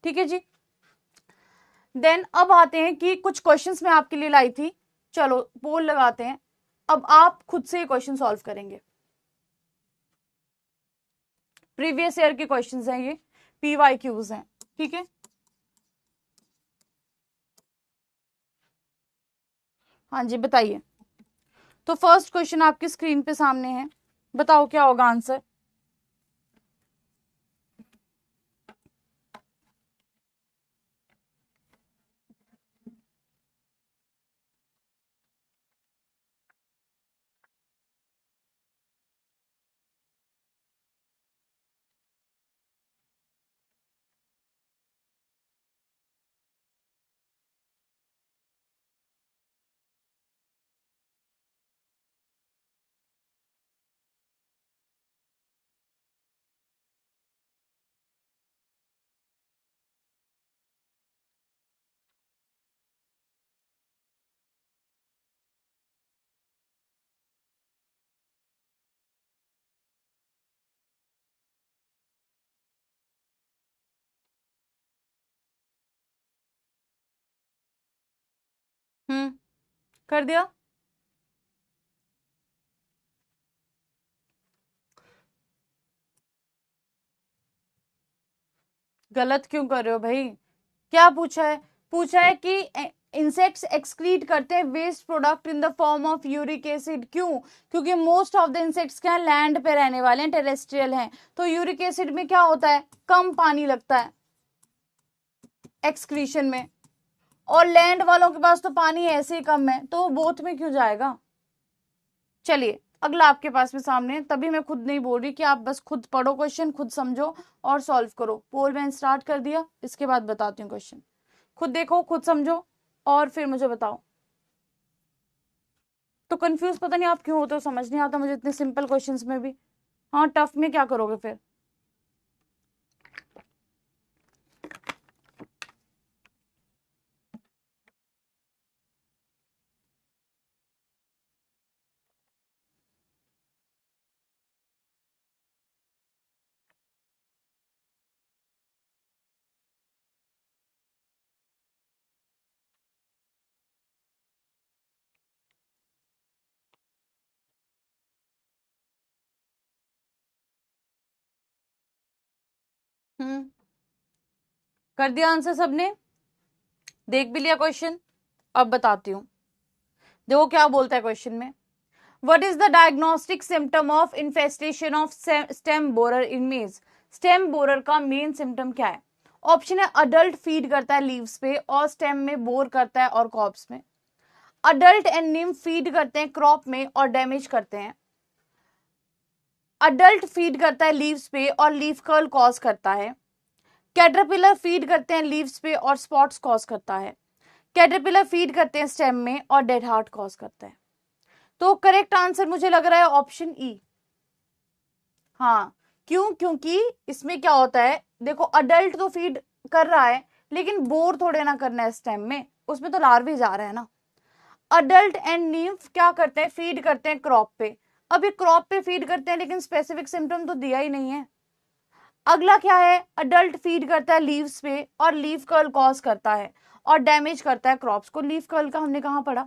ठीक है जी। देन अब आते हैं कि कुछ क्वेश्चंस मैं आपके लिए लाई थी, चलो पोल लगाते हैं, अब आप खुद से ये क्वेश्चन सॉल्व करेंगे। प्रीवियस ईयर के क्वेश्चंस हैं ये, PYQs हैं, ठीक है। हाँ जी बताइए। तो फर्स्ट क्वेश्चन आपकी स्क्रीन पे सामने है, बताओ क्या होगा आंसर। कर दिया। गलत क्यों कर रहे हो भाई, क्या पूछा है, पूछा है कि इंसेक्ट्स एक्सक्रीट करते हैं waste product in the form of uric acid, क्यों? क्योंकि मोस्ट ऑफ द इंसेक्ट्स क्या है, लैंड पे रहने वाले हैं, टेरेस्ट्रियल हैं, तो यूरिक एसिड में क्या होता है, कम पानी लगता है एक्सक्रीशन में, और लैंड वालों के पास तो पानी ऐसे ही कम है, तो बोथ में क्यों जाएगा। चलिए अगला आपके पास में सामने है, तभी मैं खुद नहीं बोल रही कि आप बस खुद पढ़ो क्वेश्चन, खुद समझो और सॉल्व करो। पोल मैंने स्टार्ट कर दिया, इसके बाद बताती हूँ क्वेश्चन, खुद देखो, खुद समझो और फिर मुझे बताओ। तो कंफ्यूज पता नहीं आप क्यों होते हो, समझ नहीं आता मुझे इतने सिंपल क्वेश्चंस में भी। हाँ, टफ में क्या करोगे फिर। कर दिया आंसर सबने, देख भी लिया क्वेश्चन। अब बताती हूँ, देखो क्या बोलता है क्वेश्चन में। What is the diagnostic symptom of infestation of stem borer in maize. Stem borer का मेन सिम्टम क्या है। ऑप्शन है अडल्ट फीड करता है लीव्स पे और स्टेम में बोर करता है और कॉप्स में। अडल्ट एंड निम फीड करते हैं क्रॉप में और डैमेज करते हैं। अडल्ट फीड करता है लीव्स पे और लीफ कर्ल कॉज करता है। कैटरपिलर फीड करते हैं लीव्स पे और स्पॉट्स कॉज करता है। कैटरपिलर फीड करते हैं स्टेम में और डेड हार्ट कॉज करता है। तो करेक्ट आंसर मुझे लग रहा है ऑप्शन ई। हाँ, क्यों? क्योंकि इसमें क्या होता है, देखो अडल्ट तो फीड कर रहा है लेकिन बोर थोड़े ना करना है स्टेम में, उसमें तो लार्वे जा रहा है ना। अडल्ट एंड नीम्फ क्या करते हैं, फीड करते हैं क्रॉप पे। अभी क्रॉप पे फीड करते हैं लेकिन स्पेसिफिक सिम्टम तो दिया ही नहीं है। अगला क्या है, अडल्ट फीड करता है लीव्स पे और लीफ कर्ल कॉज करता है और डैमेज करता है क्रॉप्स को। लीफ कर्ल का हमने कहा पढ़ा।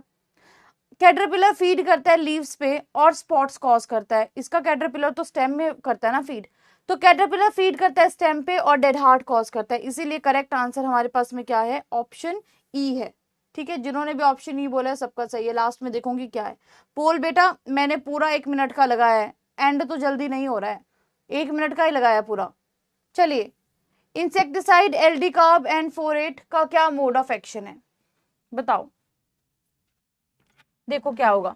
कैटरपिलर फीड करता है लीव्स पे और स्पॉट्स कॉज करता है, इसका कैटरपिलर तो स्टेम में करता है ना फीड, तो कैटरपिलर फीड करता है स्टेम पे और डेड हार्ट कॉज करता है, इसीलिए करेक्ट आंसर हमारे पास में क्या है, ऑप्शन ई है। ठीक है, जिन्होंने भी ऑप्शन ई बोला है सबका सही है, लास्ट में देखूंगी क्या है। पोल बेटा मैंने पूरा 1 मिनट का लगाया है, एंड तो जल्दी नहीं हो रहा है, 1 मिनट का ही लगाया पूरा। चलिए, इंसेक्टिसाइड एल्डी कार्ब एंड फोरेट का क्या मोड ऑफ एक्शन है, बताओ। देखो क्या होगा,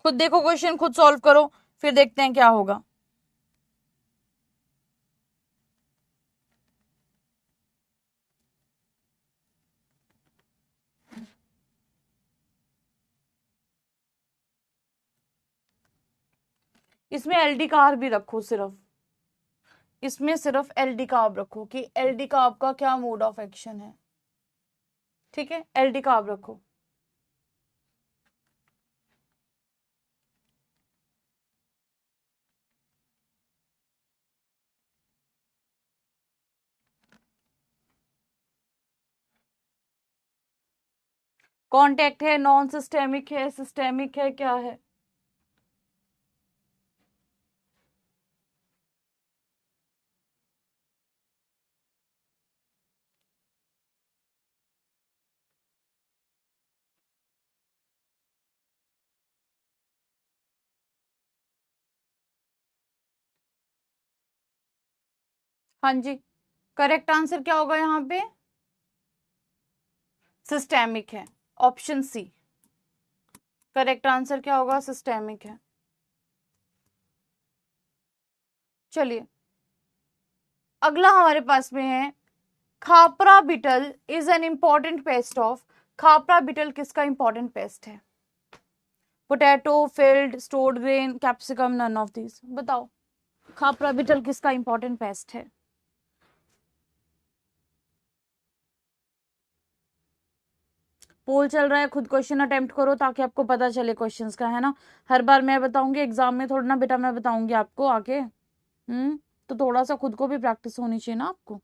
खुद देखो क्वेश्चन, खुद सॉल्व करो, फिर देखते हैं क्या होगा। इसमें एलडी कार्ब भी रखो, सिर्फ इसमें सिर्फ एलडी कार्ब रखो कि एलडी कार्ब का क्या मोड ऑफ एक्शन है। ठीक है, एलडी कार्ब रखो। कॉन्टेक्ट है, नॉन सिस्टेमिक है, सिस्टेमिक है, क्या है। हाँ जी, करेक्ट आंसर क्या होगा यहाँ पे, सिस्टेमिक है, ऑप्शन सी। करेक्ट आंसर क्या होगा, सिस्टेमिक है। चलिए अगला हमारे पास में है, khapra beetle is an important pest of. Khapra beetle किसका इंपॉर्टेंट पेस्ट है। Potato, field, stored grain, capsicum, none of these, बताओ। खापरा बिटल किसका इंपॉर्टेंट पेस्ट है। पोल चल रहा है, खुद क्वेश्चन अटेम्प्ट करो ताकि आपको पता चले क्वेश्चंस का, है ना। हर बार मैं बताऊंगी एग्जाम में थोड़ा ना बेटा, मैं बताऊंगी आपको आके। तो थोड़ा सा खुद को भी प्रैक्टिस होनी चाहिए ना आपको।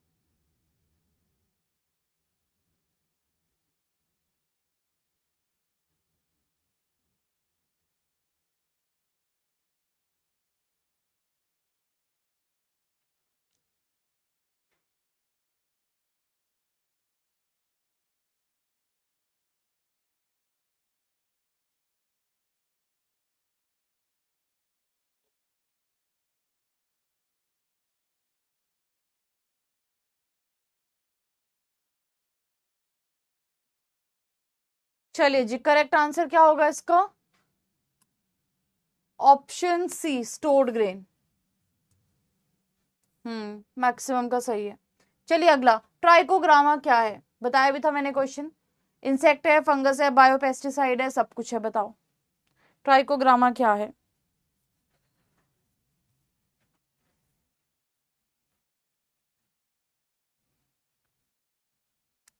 चलिए जी, करेक्ट आंसर क्या होगा इसका? Option C, stored grain. Maximum का सही है। चलिए अगला, ट्राइकोग्रामा क्या है? बताया भी था मैंने क्वेश्चन। इंसेक्ट है, फंगस है, बायोपेस्टिसाइड है, सब कुछ है, बताओ ट्राइकोग्रामा क्या है?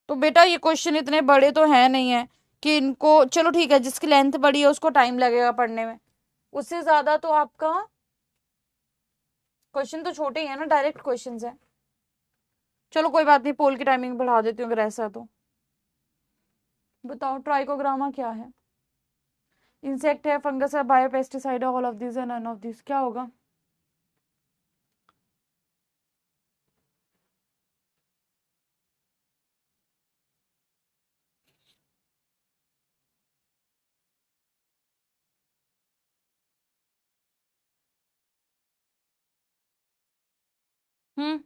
तो बेटा ये क्वेश्चन इतने बड़े तो है नहीं है कि इनको, चलो ठीक है, जिसकी लेंथ बड़ी है उसको टाइम लगेगा पढ़ने में, उससे ज्यादा तो आपका क्वेश्चन तो छोटे ही है ना, डायरेक्ट क्वेश्चंस है। चलो कोई बात नहीं, पोल की टाइमिंग बढ़ा देती हूँ अगर ऐसा है तो। बताओ ट्राइकोग्रामा क्या है? इंसेक्ट है, फंगस है, बायोपेस्टिसाइड है, ऑल ऑफ दिस है, नन ऑफ दिस, क्या होगा? हम्म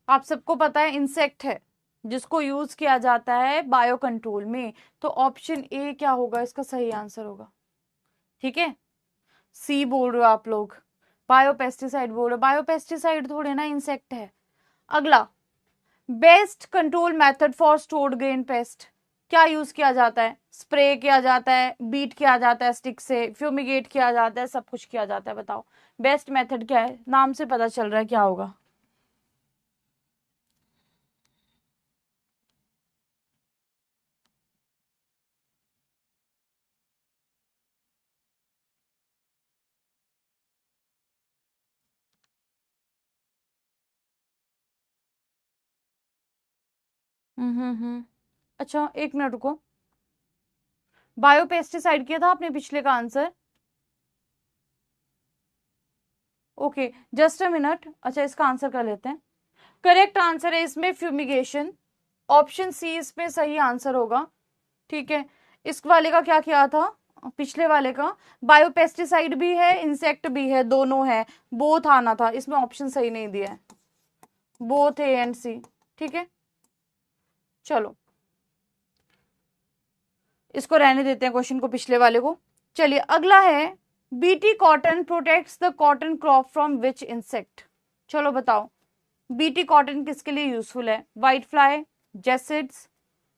आप सबको पता है इंसेक्ट है जिसको यूज किया जाता है बायो कंट्रोल में, तो ऑप्शन ए क्या होगा इसका सही आंसर होगा। ठीक है, सी बोल रहे हो आप लोग, बायोपेस्टिसाइड बोल रहे हो। बायोपेस्टिसाइड थोड़े ना इंसेक्ट है। अगला, best control method for stored grain paste, क्या यूज किया जाता है? स्प्रे किया जाता है, बीट किया जाता है स्टिक से, फ्यूमिगेट किया जाता है, सब कुछ किया जाता है, बताओ बेस्ट मेथड क्या है? नाम से पता चल रहा है क्या होगा। अच्छा एक मिनट रुको, बायोपेस्टिसाइड किया था आपने पिछले का answer? Okay, just a minute. अच्छा इसका आंसर कर लेते हैं। करेक्ट आंसर है इसमें फ्यूमिगेशन, ऑप्शन सी इसमें सही आंसर होगा। ठीक है, इस वाले का क्या किया था? पिछले वाले का बायोपेस्टिसाइड भी है, इंसेक्ट भी है, दोनों है, बोथ आना था, इसमें ऑप्शन सही नहीं दिया है, बोथ ए एंड सी। ठीक है, चलो इसको रहने देते हैं क्वेश्चन को, पिछले वाले को। चलिए अगला है, BT cotton protects the cotton crop from which insect? चलो बताओ, बीटी कॉटन किसके लिए यूजफुल है? White fly, jassids,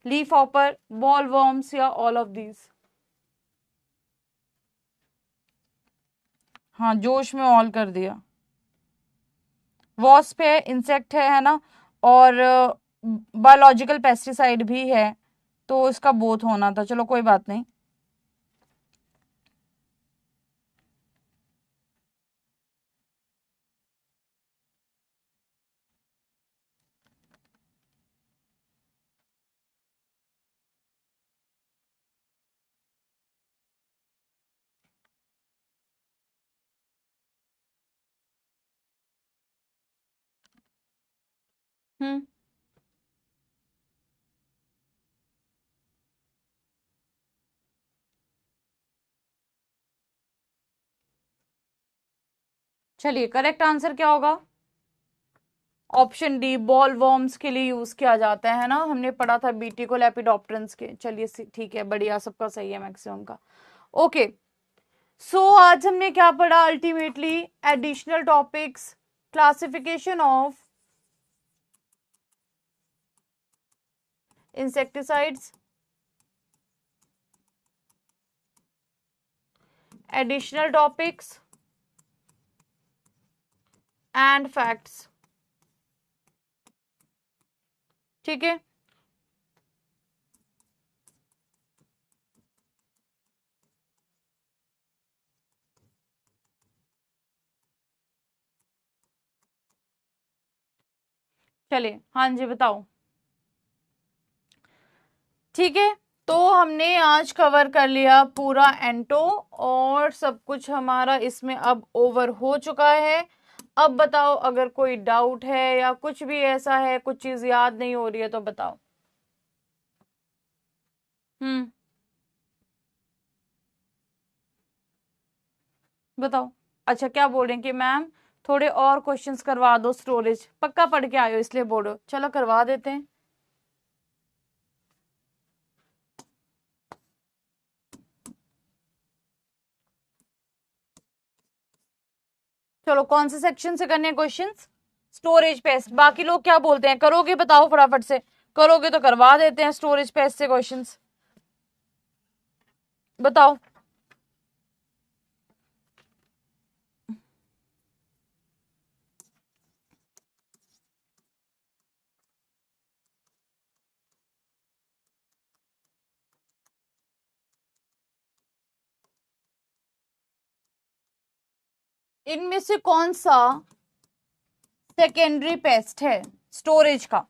leaf hopper, ball worms, या ऑल ऑफ दीज? हाँ जोश में ऑल कर दिया। वॉस्प है, इंसेक्ट है ना, और बायोलॉजिकल पेस्टिसाइड भी है, तो इसका बोथ होना था। चलो कोई बात नहीं। हम्म चलिए करेक्ट आंसर क्या होगा? ऑप्शन डी, बॉल वर्म्स के लिए यूज किया जाता है ना, हमने पढ़ा था बीटी को लेपिडोप्टेरन्स के। चलिए ठीक है, बढ़िया, सबका सही है मैक्सिमम का। ओके, सो आज हमने क्या पढ़ा ultimately? Additional topics, classification of insecticides, additional topics and facts. ठीक है, चलिए हाँ जी बताओ। ठीक है, तो हमने आज कवर कर लिया पूरा एंटो, और सब कुछ हमारा इसमें अब ओवर हो चुका है। अब बताओ अगर कोई डाउट है या कुछ भी ऐसा है, कुछ चीज याद नहीं हो रही है तो बताओ। हम्म बताओ। अच्छा क्या बोल रहे हैं कि मैम थोड़े और क्वेश्चंस करवा दो, स्टोरेज पक्का पढ़ के आयो इसलिए बोल रहे हो, चलो करवा देते हैं। चलो कौन से सेक्शन से करने हैं क्वेश्चंस? Storage paste. बाकी लोग क्या बोलते हैं, करोगे बताओ फटाफट से, करोगे तो करवा देते हैं स्टोरेज पेस्ट से क्वेश्चंस, बताओ। इनमें से कौन सा सेकेंडरी पेस्ट है स्टोरेज का?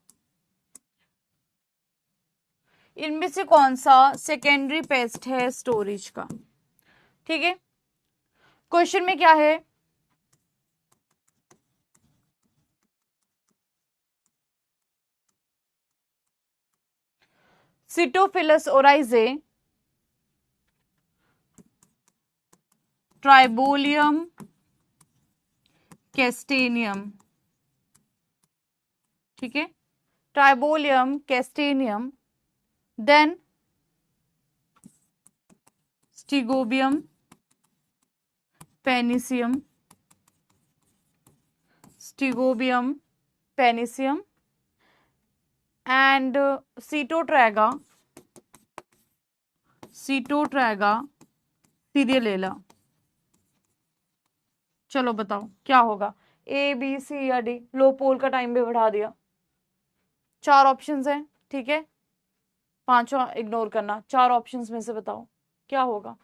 इनमें से कौन सा सेकेंडरी पेस्ट है स्टोरेज का? ठीक है, क्वेश्चन में क्या है? सिटोफिलस ओराइजे, ट्राइबोलियम कैस्टेनियम, ठीक है, ट्राइबोलियम कैस्टेनियम, देन स्टिगोबियम पेनिसियम, स्टिगोबियम पेनिसियम एंड सीटोट्रैगा, सीटोट्रैगा सीरियलेला। चलो बताओ क्या होगा, ए बी सी या डी? लो पोल का टाइम भी बढ़ा दिया। 4 ऑप्शंस हैं, ठीक है, पांचों इग्नोर करना। 4 ऑप्शंस में से बताओ क्या होगा।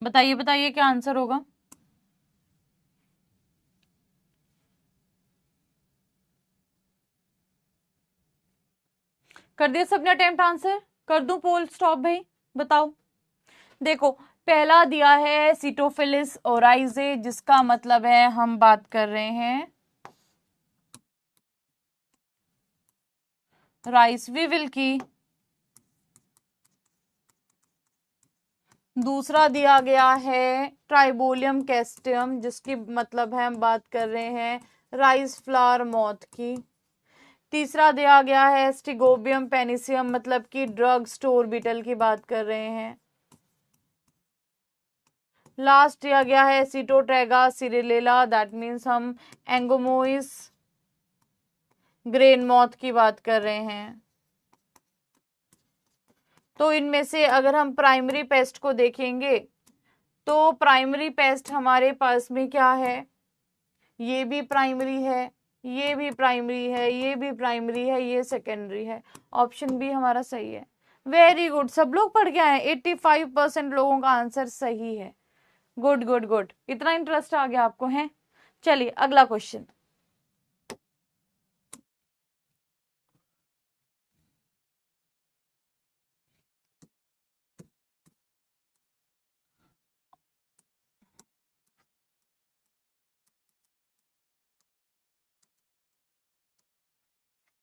बताइए बताइए क्या आंसर होगा। कर दिया सबने अटेम्प्ट आंसर? कर दूं पोल स्टॉप भाई, बताओ। देखो पहला दिया है सिटोफिलिस ओराइजे, जिसका मतलब है हम बात कर रहे हैं राइस वीविल की। दूसरा दिया गया है ट्राइबोलियम कैस्टियम, जिसकी मतलब है हम बात कर रहे हैं राइस फ्लावर मॉथ की। तीसरा दिया गया है स्टिगोबियम पेनिसियम, मतलब कि ड्रग स्टोर बीटल की बात कर रहे हैं। लास्ट दिया गया है सिटोट्रैगा सिरिलेला, दैट मीन्स हम एंगोमोइस ग्रेन मॉथ की बात कर रहे हैं। तो इनमें से अगर हम प्राइमरी पेस्ट को देखेंगे तो प्राइमरी पेस्ट हमारे पास में क्या है, ये भी प्राइमरी है, ये भी प्राइमरी है, ये भी प्राइमरी है, ये सेकेंडरी है। ऑप्शन बी हमारा सही है। वेरी गुड, सब लोग पढ़ के आए, 85% लोगों का आंसर सही है। गुड गुड गुड, इतना इंटरेस्ट आ गया आपको है। चलिए अगला क्वेश्चन।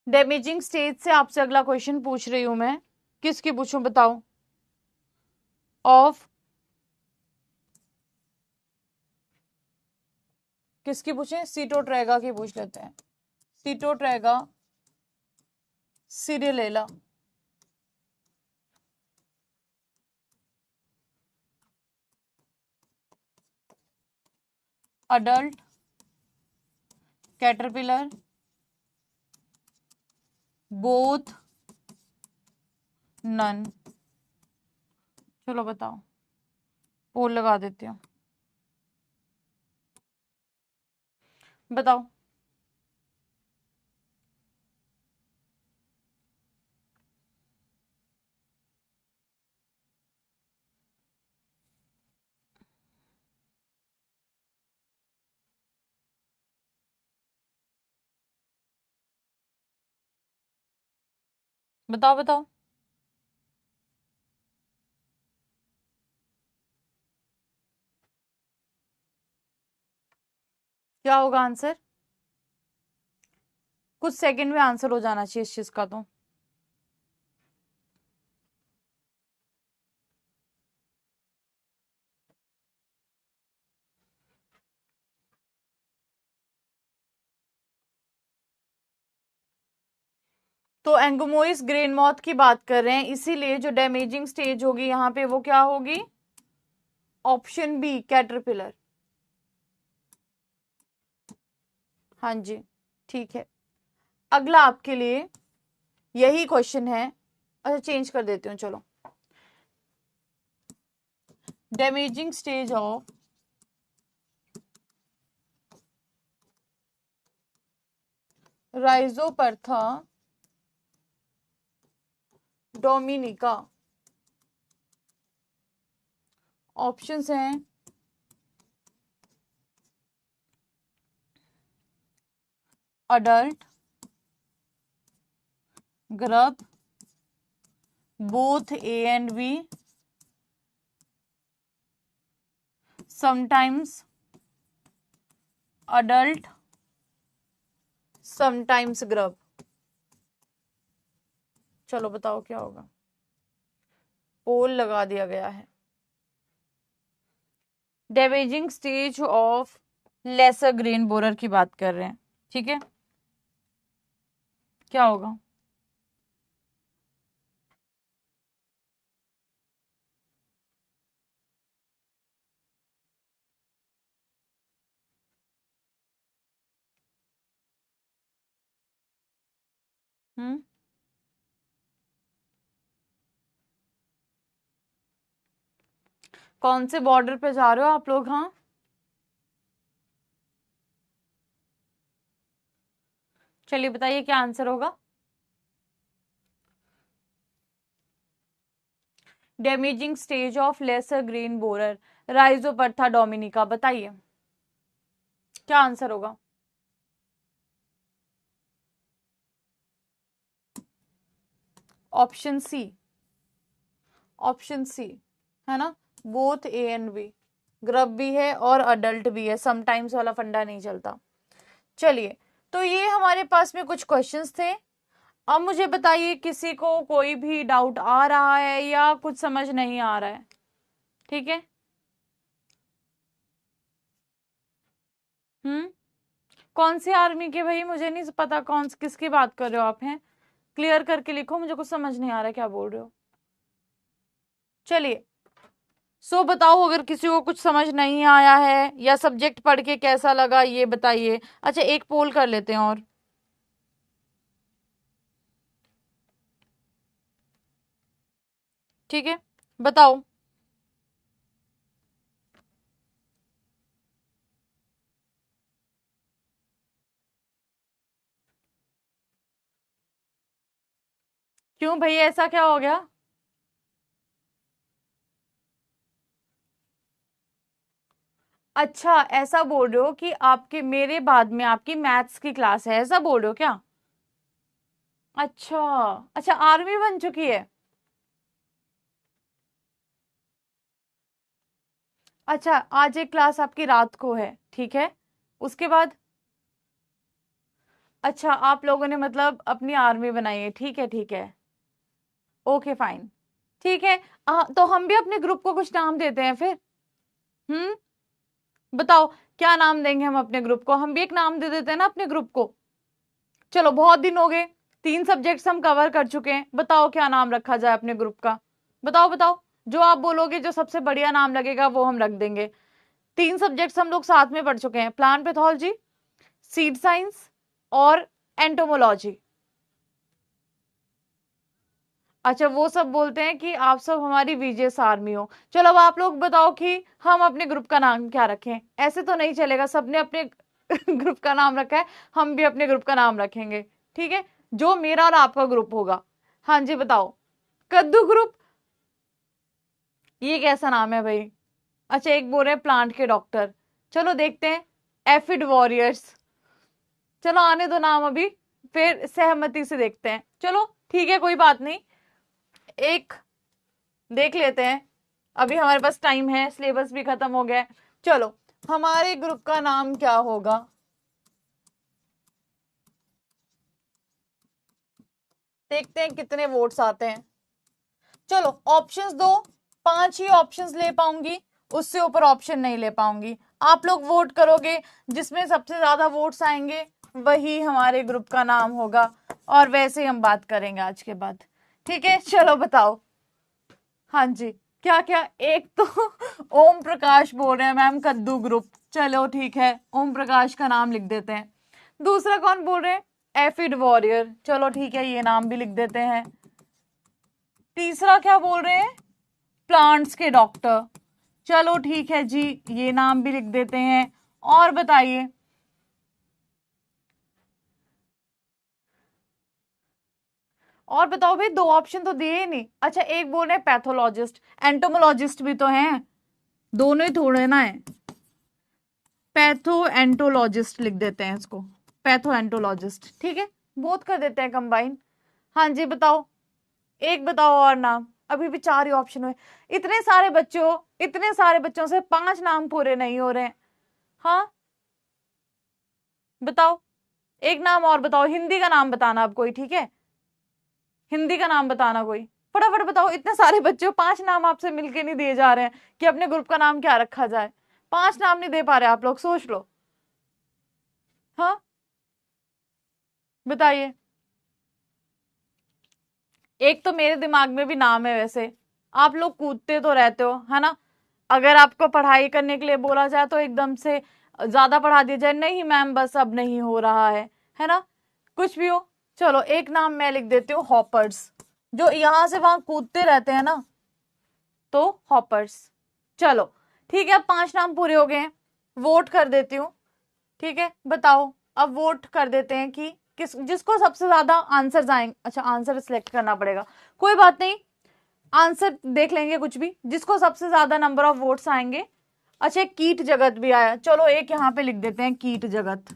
डैमेजिंग स्टेज से आपसे अगला क्वेश्चन पूछ रही हूं मैं, किसकी पूछूं बताओ? ऑफ किसकी पूछें? सीटोट्रैगा की पूछ लेते हैं। Sitotroga cerealella. Adult caterpillar, both, none. चलो बताओ, पोल लगा देती हूँ, बताओ। बताओ बताओ। क्या होगा आंसर? कुछ सेकंड में आंसर हो जाना चाहिए इस चीज का। तो एंगोमोइस ग्रेन मॉथ की बात कर रहे हैं, इसीलिए जो डैमेजिंग स्टेज होगी यहाँ पे वो क्या होगी? Option B, caterpillar. हाँ जी, ठीक है। अगला आपके लिए यही क्वेश्चन है। अच्छा, चेंज कर देती हूँ, चलो। Damaging stage of Rhyzopertha dominica. Options हैं adult, grub, both A and B, sometimes adult, sometimes grub. चलो बताओ क्या होगा। पोल लगा दिया गया है। Damaging stage of lesser grain borer की बात कर रहे हैं, ठीक है। क्या होगा? हम्म, कौन से बॉर्डर पे जा रहे हो आप लोग? हाँ, चलिए बताइए क्या आंसर होगा। Damaging stage of lesser grain borer Rhyzopertha dominica, बताइए क्या आंसर होगा। ऑप्शन सी, ऑप्शन सी, है ना। Both A and B, grub भी है और अडल्ट भी है, समटाइम्स वाला फंडा नहीं चलता। चलिए, तो ये हमारे पास में कुछ क्वेश्चंस थे। अब मुझे बताइए किसी को कोई भी डाउट आ रहा है या कुछ समझ नहीं आ रहा है? ठीक है। कौन सी आर्मी के भाई? मुझे नहीं पता कौन किसकी बात कर रहे हो आप हैं। क्लियर करके लिखो, मुझे कुछ समझ नहीं आ रहा क्या बोल रहे हो। चलिए, सो बताओ अगर किसी को कुछ समझ नहीं आया है या सब्जेक्ट पढ़ के कैसा लगा ये बताइए। अच्छा, एक पोल कर लेते हैं और। ठीक है, बताओ। क्यों भैया, ऐसा क्या हो गया? अच्छा, ऐसा बोल रहे हो कि आपके मेरे बाद में आपकी मैथ्स की क्लास है, ऐसा बोल रहे हो क्या? अच्छा। अच्छा, आर्मी बन चुकी है। अच्छा, आज एक क्लास आपकी रात को है, ठीक है। उसके बाद? अच्छा, आप लोगों ने मतलब अपनी आर्मी बनाई है, ठीक है ठीक है। ओके फाइन, ठीक है। तो हम भी अपने ग्रुप को कुछ नाम देते हैं फिर। हम्म, बताओ क्या नाम देंगे हम अपने ग्रुप को? हम भी एक नाम दे देते हैं ना अपने ग्रुप को। चलो, बहुत दिन हो गए, 3 सब्जेक्ट्स हम कवर कर चुके हैं, बताओ क्या नाम रखा जाए अपने ग्रुप का। बताओ बताओ, जो आप बोलोगे, जो सबसे बढ़िया नाम लगेगा वो हम रख देंगे। 3 सब्जेक्ट्स हम लोग साथ में पढ़ चुके हैं, प्लांट पैथोलॉजी, सीड साइंस और एंटोमोलॉजी। अच्छा, वो सब बोलते हैं कि आप सब हमारी विजेस आर्मी हो। चलो, अब आप लोग बताओ कि हम अपने ग्रुप का नाम क्या रखें। ऐसे तो नहीं चलेगा, सबने अपने ग्रुप का नाम रखा है, हम भी अपने ग्रुप का नाम रखेंगे। ठीक है, जो मेरा और आपका ग्रुप होगा। हाँ जी, बताओ। कद्दू ग्रुप? ये कैसा नाम है भाई? अच्छा, एक बोल रहे हैं प्लांट के डॉक्टर। चलो देखते हैं, एफिड वॉरियर्स। चलो आने दो नाम अभी, फिर सहमति से देखते हैं। चलो ठीक है, कोई बात नहीं, एक देख लेते हैं। अभी हमारे पास टाइम है, सिलेबस भी खत्म हो गया है। चलो, हमारे ग्रुप का नाम क्या होगा? देखते हैं कितने वोट्स आते हैं। चलो ऑप्शंस दो, 5 ही ऑप्शंस ले पाऊंगी, उससे ऊपर ऑप्शन नहीं ले पाऊंगी। आप लोग वोट करोगे, जिसमें सबसे ज्यादा वोट्स आएंगे वही हमारे ग्रुप का नाम होगा, और वैसे ही हम बात करेंगे आज के बाद। ठीक है, चलो बताओ। हाँ जी, क्या क्या? एक तो ओम प्रकाश बोल रहे हैं मैम कद्दू ग्रुप, चलो ठीक है, ओम प्रकाश का नाम लिख देते हैं। दूसरा कौन बोल रहे हैं? एफिड वॉरियर, चलो ठीक है, ये नाम भी लिख देते हैं। तीसरा क्या बोल रहे हैं? प्लांट्स के डॉक्टर, चलो ठीक है जी, ये नाम भी लिख देते हैं। और बताइए। और बताओ भाई, 2 ऑप्शन तो दिए ही नहीं। अच्छा, एक बोल रहे हैं पैथोलॉजिस्ट, एंटोमोलॉजिस्ट भी तो हैं, दोनों ही थोड़े ना है। पैथो एंटोलॉजिस्ट लिख देते हैं इसको, पैथो एंटोलॉजिस्ट, ठीक है, बोथ कर देते हैं कंबाइन। हाँ जी बताओ, एक बताओ और नाम, अभी भी 4 ही ऑप्शन हुए। इतने सारे बच्चों, इतने सारे बच्चों से 5 नाम पूरे नहीं हो रहे हैं। हाँ बताओ, एक नाम और बताओ, हिंदी का नाम बताना अब कोई, ठीक है, हिंदी का नाम बताना कोई, फटाफट बताओ। इतने सारे बच्चों, 5 नाम आपसे मिलके नहीं दिए जा रहे हैं कि अपने ग्रुप का नाम क्या रखा जाए। 5 नाम नहीं दे पा रहे आप लोग, सोच लो। हाँ बताइए। एक तो मेरे दिमाग में भी नाम है, वैसे आप लोग कूदते तो रहते हो है ना, अगर आपको पढ़ाई करने के लिए बोला जाए तो एकदम से ज्यादा पढ़ा दिया जाए, नहीं मैम बस अब नहीं हो रहा है ना, कुछ भी हो। चलो एक नाम मैं लिख देती हूँ, हॉपर्स, जो यहां से वहां कूदते रहते हैं ना, तो हॉपर्स। चलो ठीक है, अब 5 नाम पूरे हो गए हैं, वोट कर देती हूँ। ठीक है बताओ, अब वोट कर देते हैं कि किस, जिसको सबसे ज्यादा आंसर आएंगे। अच्छा आंसर सिलेक्ट करना पड़ेगा, कोई बात नहीं, आंसर देख लेंगे कुछ भी, जिसको सबसे ज्यादा नंबर ऑफ वोट्स आएंगे। अच्छा एक कीट जगत भी आया, चलो एक यहाँ पे लिख देते हैं कीट जगत,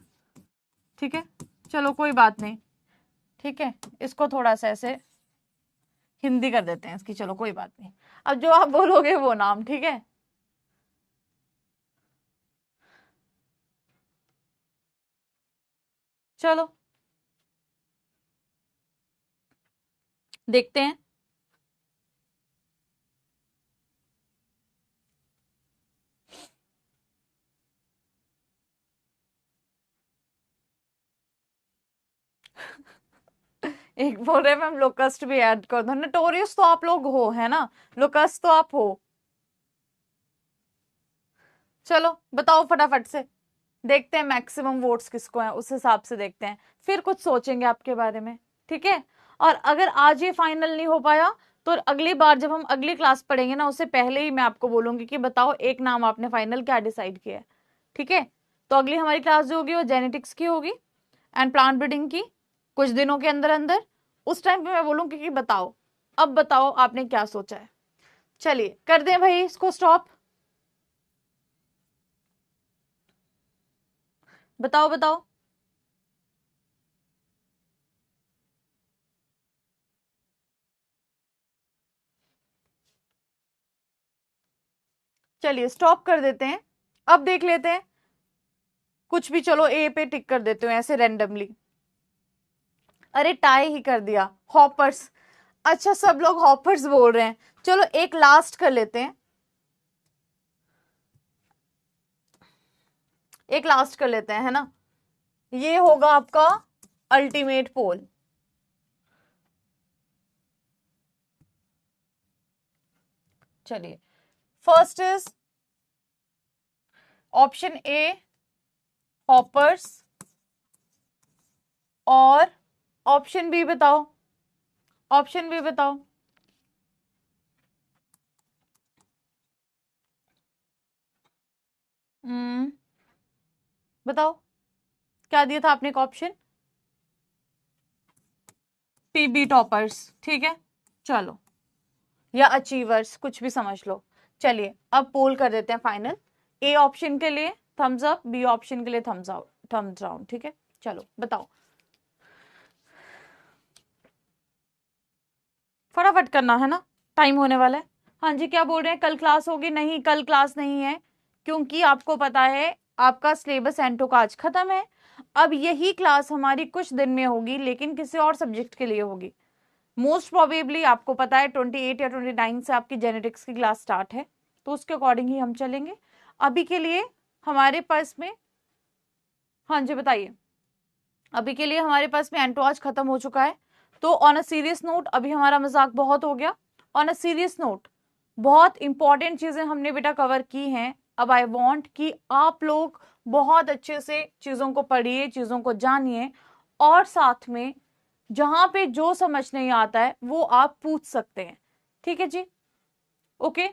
ठीक है, चलो कोई बात नहीं, ठीक है, इसको थोड़ा सा ऐसे हिंदी कर देते हैं इसकी, चलो कोई बात नहीं। अब जो आप बोलोगे वो नाम, ठीक है। चलो देखते हैं। एक बोल रहे मैम लोकस्ट भी ऐड कर दो, नोटोरियस तो आप लोग हो है ना, लोकस्ट तो आप हो। चलो बताओ फटाफट से, देखते हैं मैक्सिमम वोट्स किसको हैं, उस हिसाब से देखते हैं, फिर कुछ सोचेंगे आपके बारे में, ठीक है। और अगर आज ये फाइनल नहीं हो पाया तो अगली बार जब हम अगली क्लास पढ़ेंगे ना, उससे पहले ही मैं आपको बोलूंगी कि बताओ एक नाम आपने फाइनल क्या डिसाइड किया है, ठीक है। तो अगली हमारी क्लास जो होगी वो जेनेटिक्स की होगी एंड प्लांट ब्रीडिंग की, कुछ दिनों के अंदर अंदर। उस टाइम पे मैं बोलूंगी कि बताओ, अब बताओ आपने क्या सोचा है। चलिए कर दें भाई इसको स्टॉप, बताओ बताओ। चलिए स्टॉप कर देते हैं, अब देख लेते हैं कुछ भी, चलो ए पे टिक कर देते हो ऐसे रैंडमली। अरे टाई ही कर दिया, हॉपर्स। अच्छा सब लोग हॉपर्स बोल रहे हैं, चलो एक लास्ट कर लेते हैं, एक लास्ट कर लेते हैं है ना, ये होगा आपका अल्टीमेट पोल। चलिए first is option A hoppers, और ऑप्शन बी बताओ, ऑप्शन बी बताओ। हम्म, बताओ क्या दिया था आपने एक ऑप्शन, पीबी टॉपर्स, ठीक है, चलो, या अचीवर्स, कुछ भी समझ लो। चलिए अब पोल कर देते हैं फाइनल, ए ऑप्शन के लिए थम्स अप, बी ऑप्शन के लिए थम्स आउट, थम्स डाउन, ठीक है। चलो बताओ, फटाफट करना है ना, टाइम होने वाला है। हाँ जी क्या बोल रहे हैं, कल क्लास होगी? नहीं कल क्लास नहीं है, क्योंकि आपको पता है आपका सिलेबस एंटो का आज खत्म है। अब यही क्लास हमारी कुछ दिन में होगी, लेकिन किसी और सब्जेक्ट के लिए होगी, मोस्ट प्रोबेबली आपको पता है 28 या 29 से आपकी जेनेटिक्स की क्लास स्टार्ट है, तो उसके अकॉर्डिंग ही हम चलेंगे। अभी के लिए हमारे पास में, हाँ जी बताइए, अभी के लिए हमारे पास में एंटोज खत्म हो चुका है। तो ऑन अ सीरियस नोट, अभी हमारा मजाक बहुत हो गया। ऑन अ सीरियस नोट, बहुत इंपॉर्टेंट चीजें हमने बेटा कवर की हैं। अब आई वांट कि आप लोग बहुत अच्छे से चीजों को पढ़िए, चीजों को जानिए, और साथ में जहां पे जो समझ नहीं आता है वो आप पूछ सकते हैं। ठीक है जी, ओके।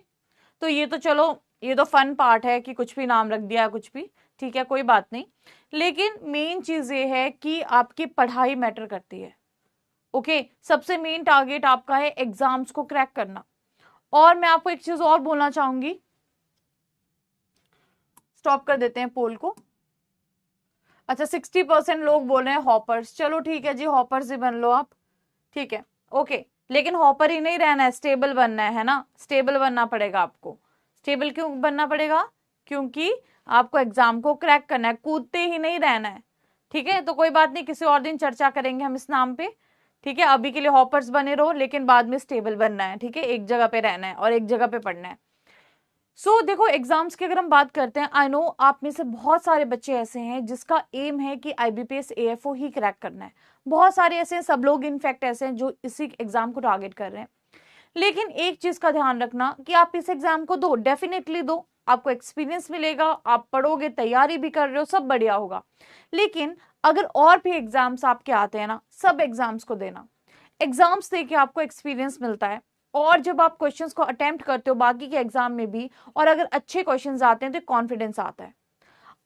तो ये तो चलो, ये तो फन पार्ट है कि कुछ भी नाम रख दिया, कुछ भी, ठीक है, कोई बात नहीं। लेकिन मेन चीज ये है कि आपकी पढ़ाई मैटर करती है। ओके, सबसे मेन टारगेट आपका है एग्जाम्स को क्रैक करना। और मैं आपको एक चीज और बोलना चाहूंगी, स्टॉप कर देते हैं पोल को। अच्छा, 60% लोग बोल रहे हैं हॉपर्स, चलो ठीक है जी, हॉपर्स ही बन लो आप, ठीक है, ओके। लेकिन हॉपर ही नहीं रहना है, स्टेबल बनना है ना, स्टेबल बनना पड़ेगा आपको। स्टेबल क्यों बनना पड़ेगा? क्योंकि आपको एग्जाम को क्रैक करना है, कूदते ही नहीं रहना है। ठीक है, तो कोई बात नहीं, किसी और दिन चर्चा करेंगे हम इस नाम पे। ठीक है, अभी के लिए हॉपर्स बने रहो, लेकिन बाद में स्टेबल बनना है। ठीक है, एक जगह पे रहना है और एक जगह पे पढ़ना है। देखो, एग्जाम्स की अगर हम बात करते हैं, आई नो आप में से बहुत सारे बच्चे ऐसे हैं जिसका एम है कि IBPS AFO ही क्रैक करना है। बहुत सारे ऐसे हैं, सब लोग इनफैक्ट ऐसे हैं जो इसी एग्जाम को टारगेट कर रहे हैं। लेकिन एक चीज का ध्यान रखना कि आप इस एग्जाम को दो, डेफिनेटली दो, आपको एक्सपीरियंस मिलेगा, आप पढ़ोगे, तैयारी भी कर रहे हो, सब बढ़िया होगा। लेकिन अगर और भी एग्जाम्स आपके आते हैं ना, सब एग्जाम्स को देना। एग्जाम्स देके आपको एक्सपीरियंस मिलता है, और जब आप क्वेश्चंस को अटेम्प्ट करते हो बाकी के एग्जाम में भी, और अगर अच्छे क्वेश्चंस आते हैं तो कॉन्फिडेंस आता है।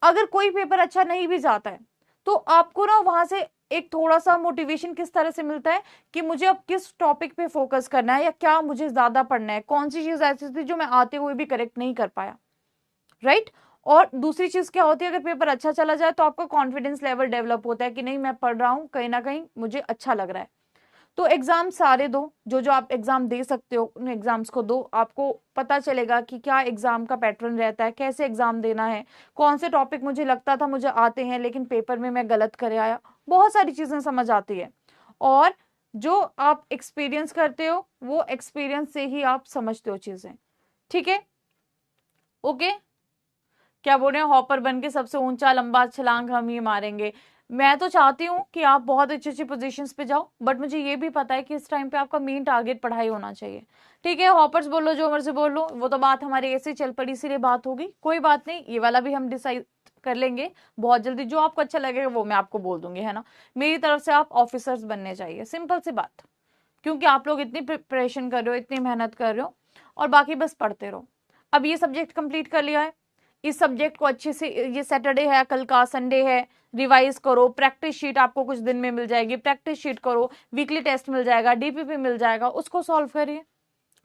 अगर कोई पेपर अच्छा नहीं भी जाता है तो आपको ना वहां से एक थोड़ा सा मोटिवेशन किस तरह से मिलता है कि मुझे अब किस टॉपिक पे फोकस करना है, या क्या मुझे ज्यादा पढ़ना है, कौन सी चीज ऐसी थी जो मैं आते हुए भी करेक्ट नहीं कर पाया, राइट। और दूसरी चीज क्या होती है, अगर पेपर अच्छा चला जाए तो आपका कॉन्फिडेंस लेवल डेवलप होता है कि नहीं, मैं पढ़ रहा हूँ, कहीं ना कहीं मुझे अच्छा लग रहा है। तो एग्जाम सारे दो, जो जो आप एग्जाम दे सकते हो उन एग्जाम्स को दो। आपको पता चलेगा कि क्या एग्जाम का पैटर्न रहता है, कैसे एग्जाम देना है, कौन से टॉपिक मुझे लगता था मुझे आते हैं लेकिन पेपर में मैं गलत कर आया, बहुत सारी चीजें समझ आती है। और जो आप एक्सपीरियंस करते हो वो एक्सपीरियंस से ही आप समझते हो चीजें। ठीक है, ओके। क्या बोल रहे हैं, हॉपर बन के सबसे ऊंचा लंबा छलांग हम ही मारेंगे। मैं तो चाहती हूँ कि आप बहुत अच्छी अच्छी पोजीशंस पे जाओ, बट मुझे ये भी पता है कि इस टाइम पे आपका मेन टारगेट पढ़ाई होना चाहिए। ठीक है, हॉपर्स बोलो, जो मर्जी बोल लो, वो तो बात हमारी ऐसे चल पड़ी, इसीलिए बात होगी, कोई बात नहीं, ये वाला भी हम डिसाइड कर लेंगे बहुत जल्दी। जो आपको अच्छा लगेगा वो मैं आपको बोल दूंगी, है ना। मेरी तरफ से आप ऑफिसर्स बनने चाहिए, सिंपल सी बात। क्योंकि आप लोग इतनी प्रिपरेशन कर रहे हो, इतनी मेहनत कर रहे हो, और बाकी बस पढ़ते रहो। अब ये सब्जेक्ट कंप्लीट कर लिया है, इस सब्जेक्ट को अच्छे से, ये सैटरडे है, कल का संडे है, रिवाइज करो। प्रैक्टिस शीट आपको कुछ दिन में मिल जाएगी, प्रैक्टिस शीट करो, वीकली टेस्ट मिल जाएगा, DPP मिल जाएगा, उसको सॉल्व करिए,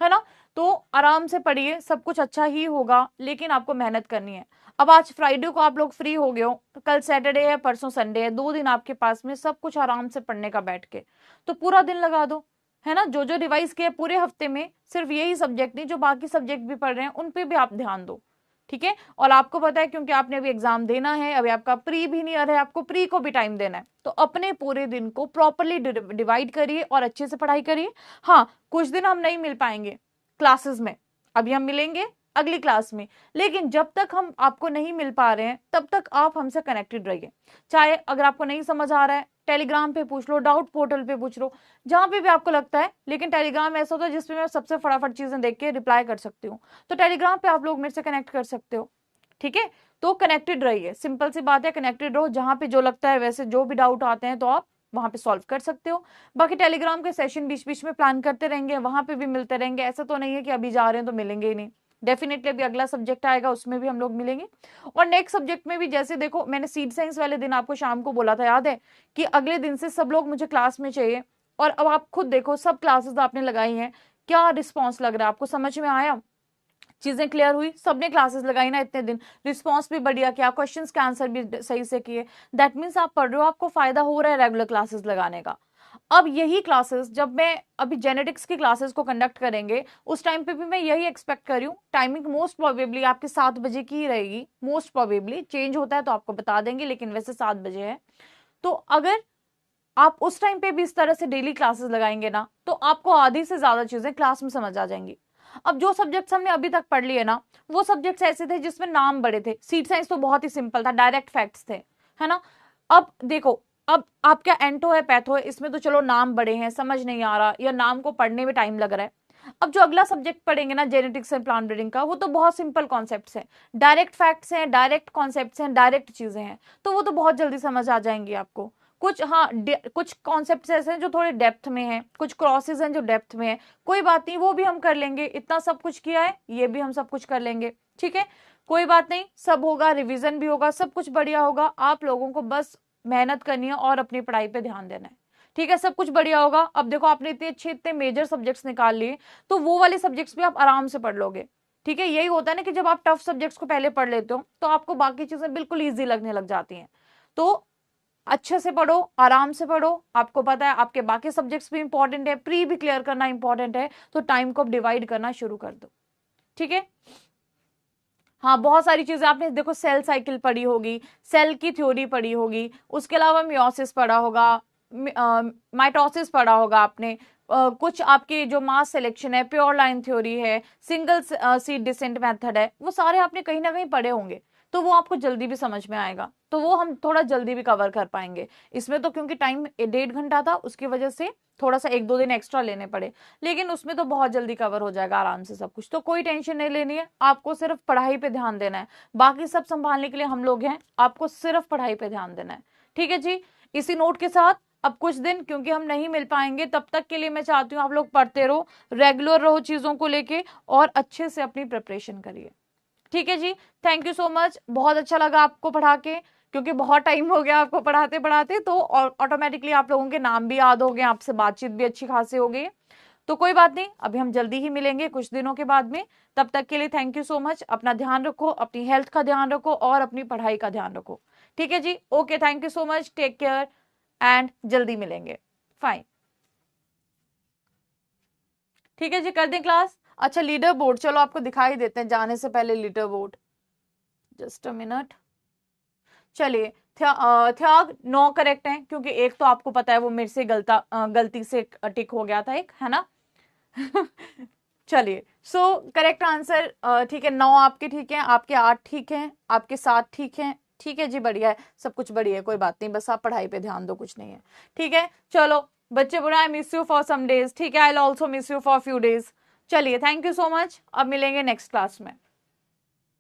है ना। तो आराम से पढ़िए, सब कुछ अच्छा ही होगा, लेकिन आपको मेहनत करनी है। अब आज फ्राइडे को आप लोग फ्री हो गए हो, तो कल सैटरडे है, परसों संडे है, 2 दिन आपके पास में सब कुछ आराम से पढ़ने का बैठ के, तो पूरा दिन लगा दो, है ना। जो जो रिवाइज किया पूरे हफ्ते में, सिर्फ यही सब्जेक्ट नहीं, जो बाकी सब्जेक्ट भी पढ़ रहे हैं उन पे भी आप ध्यान दो। ठीक है, और आपको पता है क्योंकि आपने अभी एग्जाम देना है, अभी आपका प्री भी नहीं आ रहा है, आपको प्री को भी टाइम देना है, तो अपने पूरे दिन को प्रॉपरली डिवाइड करिए और अच्छे से पढ़ाई करिए। हाँ, कुछ दिन हम नहीं मिल पाएंगे क्लासेस में, अभी हम मिलेंगे अगली क्लास में, लेकिन जब तक हम आपको नहीं मिल पा रहे हैं तब तक आप हमसे कनेक्टेड रहिए। चाहे अगर आपको नहीं समझ आ रहा है, टेलीग्राम पे पूछ लो, डाउट पोर्टल पे पूछ लो, जहां पे भी आपको लगता है। लेकिन टेलीग्राम ऐसा होता है जिसपे मैं सबसे फटाफट चीजें देख के रिप्लाई कर सकती हूँ, तो टेलीग्राम पे आप लोग मेरे से कनेक्ट कर सकते हो। ठीक है, तो कनेक्टेड रहिए, सिंपल सी बात है, कनेक्टेड रहो। जहां पे जो लगता है, वैसे जो भी डाउट आते हैं तो आप वहां पे सॉल्व कर सकते हो। बाकी टेलीग्राम के सेशन बीच बीच में प्लान करते रहेंगे, वहां पे भी मिलते रहेंगे, ऐसा तो नहीं है कि अभी जा रहे हैं तो मिलेंगे ही नहीं। डेफिनेटली अभी अगला सब्जेक्ट आएगा, उसमें भी हम लोग मिलेंगे। और नेक्स्ट सब्जेक्ट में भी, जैसे देखो, मैंने सीड साइंस वाले दिन आपको शाम को बोला था, याद है, कि अगले दिन से सब लोग मुझे क्लास में चाहिए। और अब आप खुद देखो, सब क्लासेस आपने लगाई हैं, क्या रिस्पॉन्स लग रहा है आपको, समझ में आया, चीजें क्लियर हुई, सबने क्लासेस लगाई ना इतने दिन, रिस्पॉन्स भी बढ़िया किया, क्वेश्चंस के आंसर भी सही से किए, दैट मीन्स आप पढ़ रहे हो, आपको फायदा हो रहा है रेगुलर क्लासेस लगाने का। अब यही क्लासेस जब मैं अभी जेनेटिक्स की क्लासेस को कंडक्ट करेंगे, उस टाइम पे भी मैं यही एक्सपेक्ट कर रही हूँ। टाइमिंग मोस्ट प्रोबेबली आपकी 7 बजे की ही रहेगी, मोस्ट प्रोबेबली चेंज होता है तो आपको बता देंगे, लेकिन वैसे 7 बजे है। तो अगर आप उस टाइम पे भी इस तरह से डेली क्लासेस लगाएंगे ना, तो आपको आधी से ज्यादा चीजें क्लास में समझ आ जाएंगी। अब जो सब्जेक्ट्स हमने अभी तक पढ़ लिए ना, वो सब्जेक्ट्स ऐसे थे जिसमें नाम बड़े थे। सीट साइंस तो बहुत ही सिंपल था, डायरेक्ट फैक्ट्स थे, है ना। अब देखो, अब आप क्या एंटो है, पैथो है, इसमें तो चलो नाम बड़े हैं, समझ नहीं आ रहा, या नाम को पढ़ने में टाइम लग रहा है। अब जो अगला सब्जेक्ट पढ़ेंगे ना, जेनेटिक्स एंड प्लांट ब्रीडिंग का, वो तो बहुत सिंपल कॉन्सेप्ट्स हैं, डायरेक्ट फैक्ट्स हैं, डायरेक्ट कॉन्सेप्ट्स हैं, डायरेक्ट चीजें हैं, तो वो तो बहुत जल्दी समझ आ जाएंगी आपको। कुछ हाँ कुछ कॉन्सेप्ट्स ऐसे हैं जो थोड़े डेप्थ में हैं, कुछ क्रॉसेस हैं जो डेप्थ में है, कोई बात नहीं, वो भी हम कर लेंगे। इतना सब कुछ किया है, ये भी हम सब कुछ कर लेंगे, ठीक है, कोई बात नहीं, सब होगा, रिवीजन भी होगा, सब कुछ बढ़िया होगा। आप लोगों को बस मेहनत करनी है और अपनी पढ़ाई पे ध्यान देना है, ठीक है, सब कुछ बढ़िया होगा। अब देखो, आपने इतने अच्छे इतने मेजर सब्जेक्ट्स निकाल लिए, तो वो वाले सब्जेक्ट्स भी आप आराम से पढ़ लोगे, ठीक है। यही होता है ना कि जब आप टफ सब्जेक्ट्स को पहले पढ़ लेते हो, तो आपको बाकी चीजें बिल्कुल ईजी लगने लग जाती हैं। तो अच्छे से पढ़ो, आराम से पढ़ो, आपको पता है आपके बाकी सब्जेक्ट्स भी इंपॉर्टेंट है, प्री भी क्लियर करना इंपॉर्टेंट है, तो टाइम को डिवाइड करना शुरू कर दो, ठीक है। हाँ, बहुत सारी चीजें आपने देखो, सेल साइकिल पढ़ी होगी, सेल की थ्योरी पढ़ी होगी, उसके अलावा मियोसिस पढ़ा होगा, माइटोसिस पढ़ा होगा आपने, कुछ आपकी जो मास सिलेक्शन है, प्योर लाइन थ्योरी है, सिंगल सीड डिसेंट मेथड है, वो सारे आपने कहीं ना कहीं पढ़े होंगे, तो वो आपको जल्दी भी समझ में आएगा, तो वो हम थोड़ा जल्दी भी कवर कर पाएंगे। इसमें तो क्योंकि टाइम 1.5 घंटा था, उसकी वजह से थोड़ा सा 1-2 दिन एक्स्ट्रा लेने पड़े, लेकिन उसमें तो बहुत जल्दी कवर हो जाएगा आराम से सब कुछ, तो कोई टेंशन नहीं लेनी है, आपको सिर्फ पढ़ाई पे ध्यान देना है, बाकी सब संभालने के लिए हम लोग हैं, आपको सिर्फ पढ़ाई पे ध्यान देना है, ठीक है जी। इसी नोट के साथ अब कुछ दिन क्योंकि हम नहीं मिल पाएंगे, तब तक के लिए मैं चाहती हूँ आप लोग पढ़ते रहो, रेगुलर रहो चीजों को लेके, और अच्छे से अपनी प्रिपरेशन करिए, ठीक है जी। थैंक यू सो मच, बहुत अच्छा लगा आपको पढ़ा के, क्योंकि बहुत टाइम हो गया आपको पढ़ाते पढ़ाते, तो ऑटोमेटिकली आप लोगों के नाम भी याद हो गए, आपसे बातचीत भी अच्छी खासी हो गई, तो कोई बात नहीं, अभी हम जल्दी ही मिलेंगे कुछ दिनों के बाद में। तब तक के लिए थैंक यू सो मच, अपना ध्यान रखो, अपनी हेल्थ का ध्यान रखो, और अपनी पढ़ाई का ध्यान रखो, ठीक है जी। Okay, thank you so much, take care, and जल्दी मिलेंगे। फाइन, ठीक है जी, कर दें क्लास। अच्छा, लीडर बोर्ड, चलो आपको दिखाई देते हैं जाने से पहले leader board, just a minute. चलिए, थ्याग 9 करेक्ट है, क्योंकि एक तो आपको पता है वो मेरे से गलती से टिक हो गया था एक, है ना। चलिए, सो करेक्ट आंसर, ठीक है, 9 आपके ठीक है, आपके 8 ठीक है, आपके 7 ठीक है, ठीक है जी, बढ़िया है, सब कुछ बढ़िया है, कोई बात नहीं, बस आप पढ़ाई पे ध्यान दो, कुछ नहीं है, ठीक है। चलो बच्चे, बुरा, I miss you for some days, ठीक है, I will also miss you for few days. चलिए, थैंक यू सो मच, अब मिलेंगे नेक्स्ट क्लास में।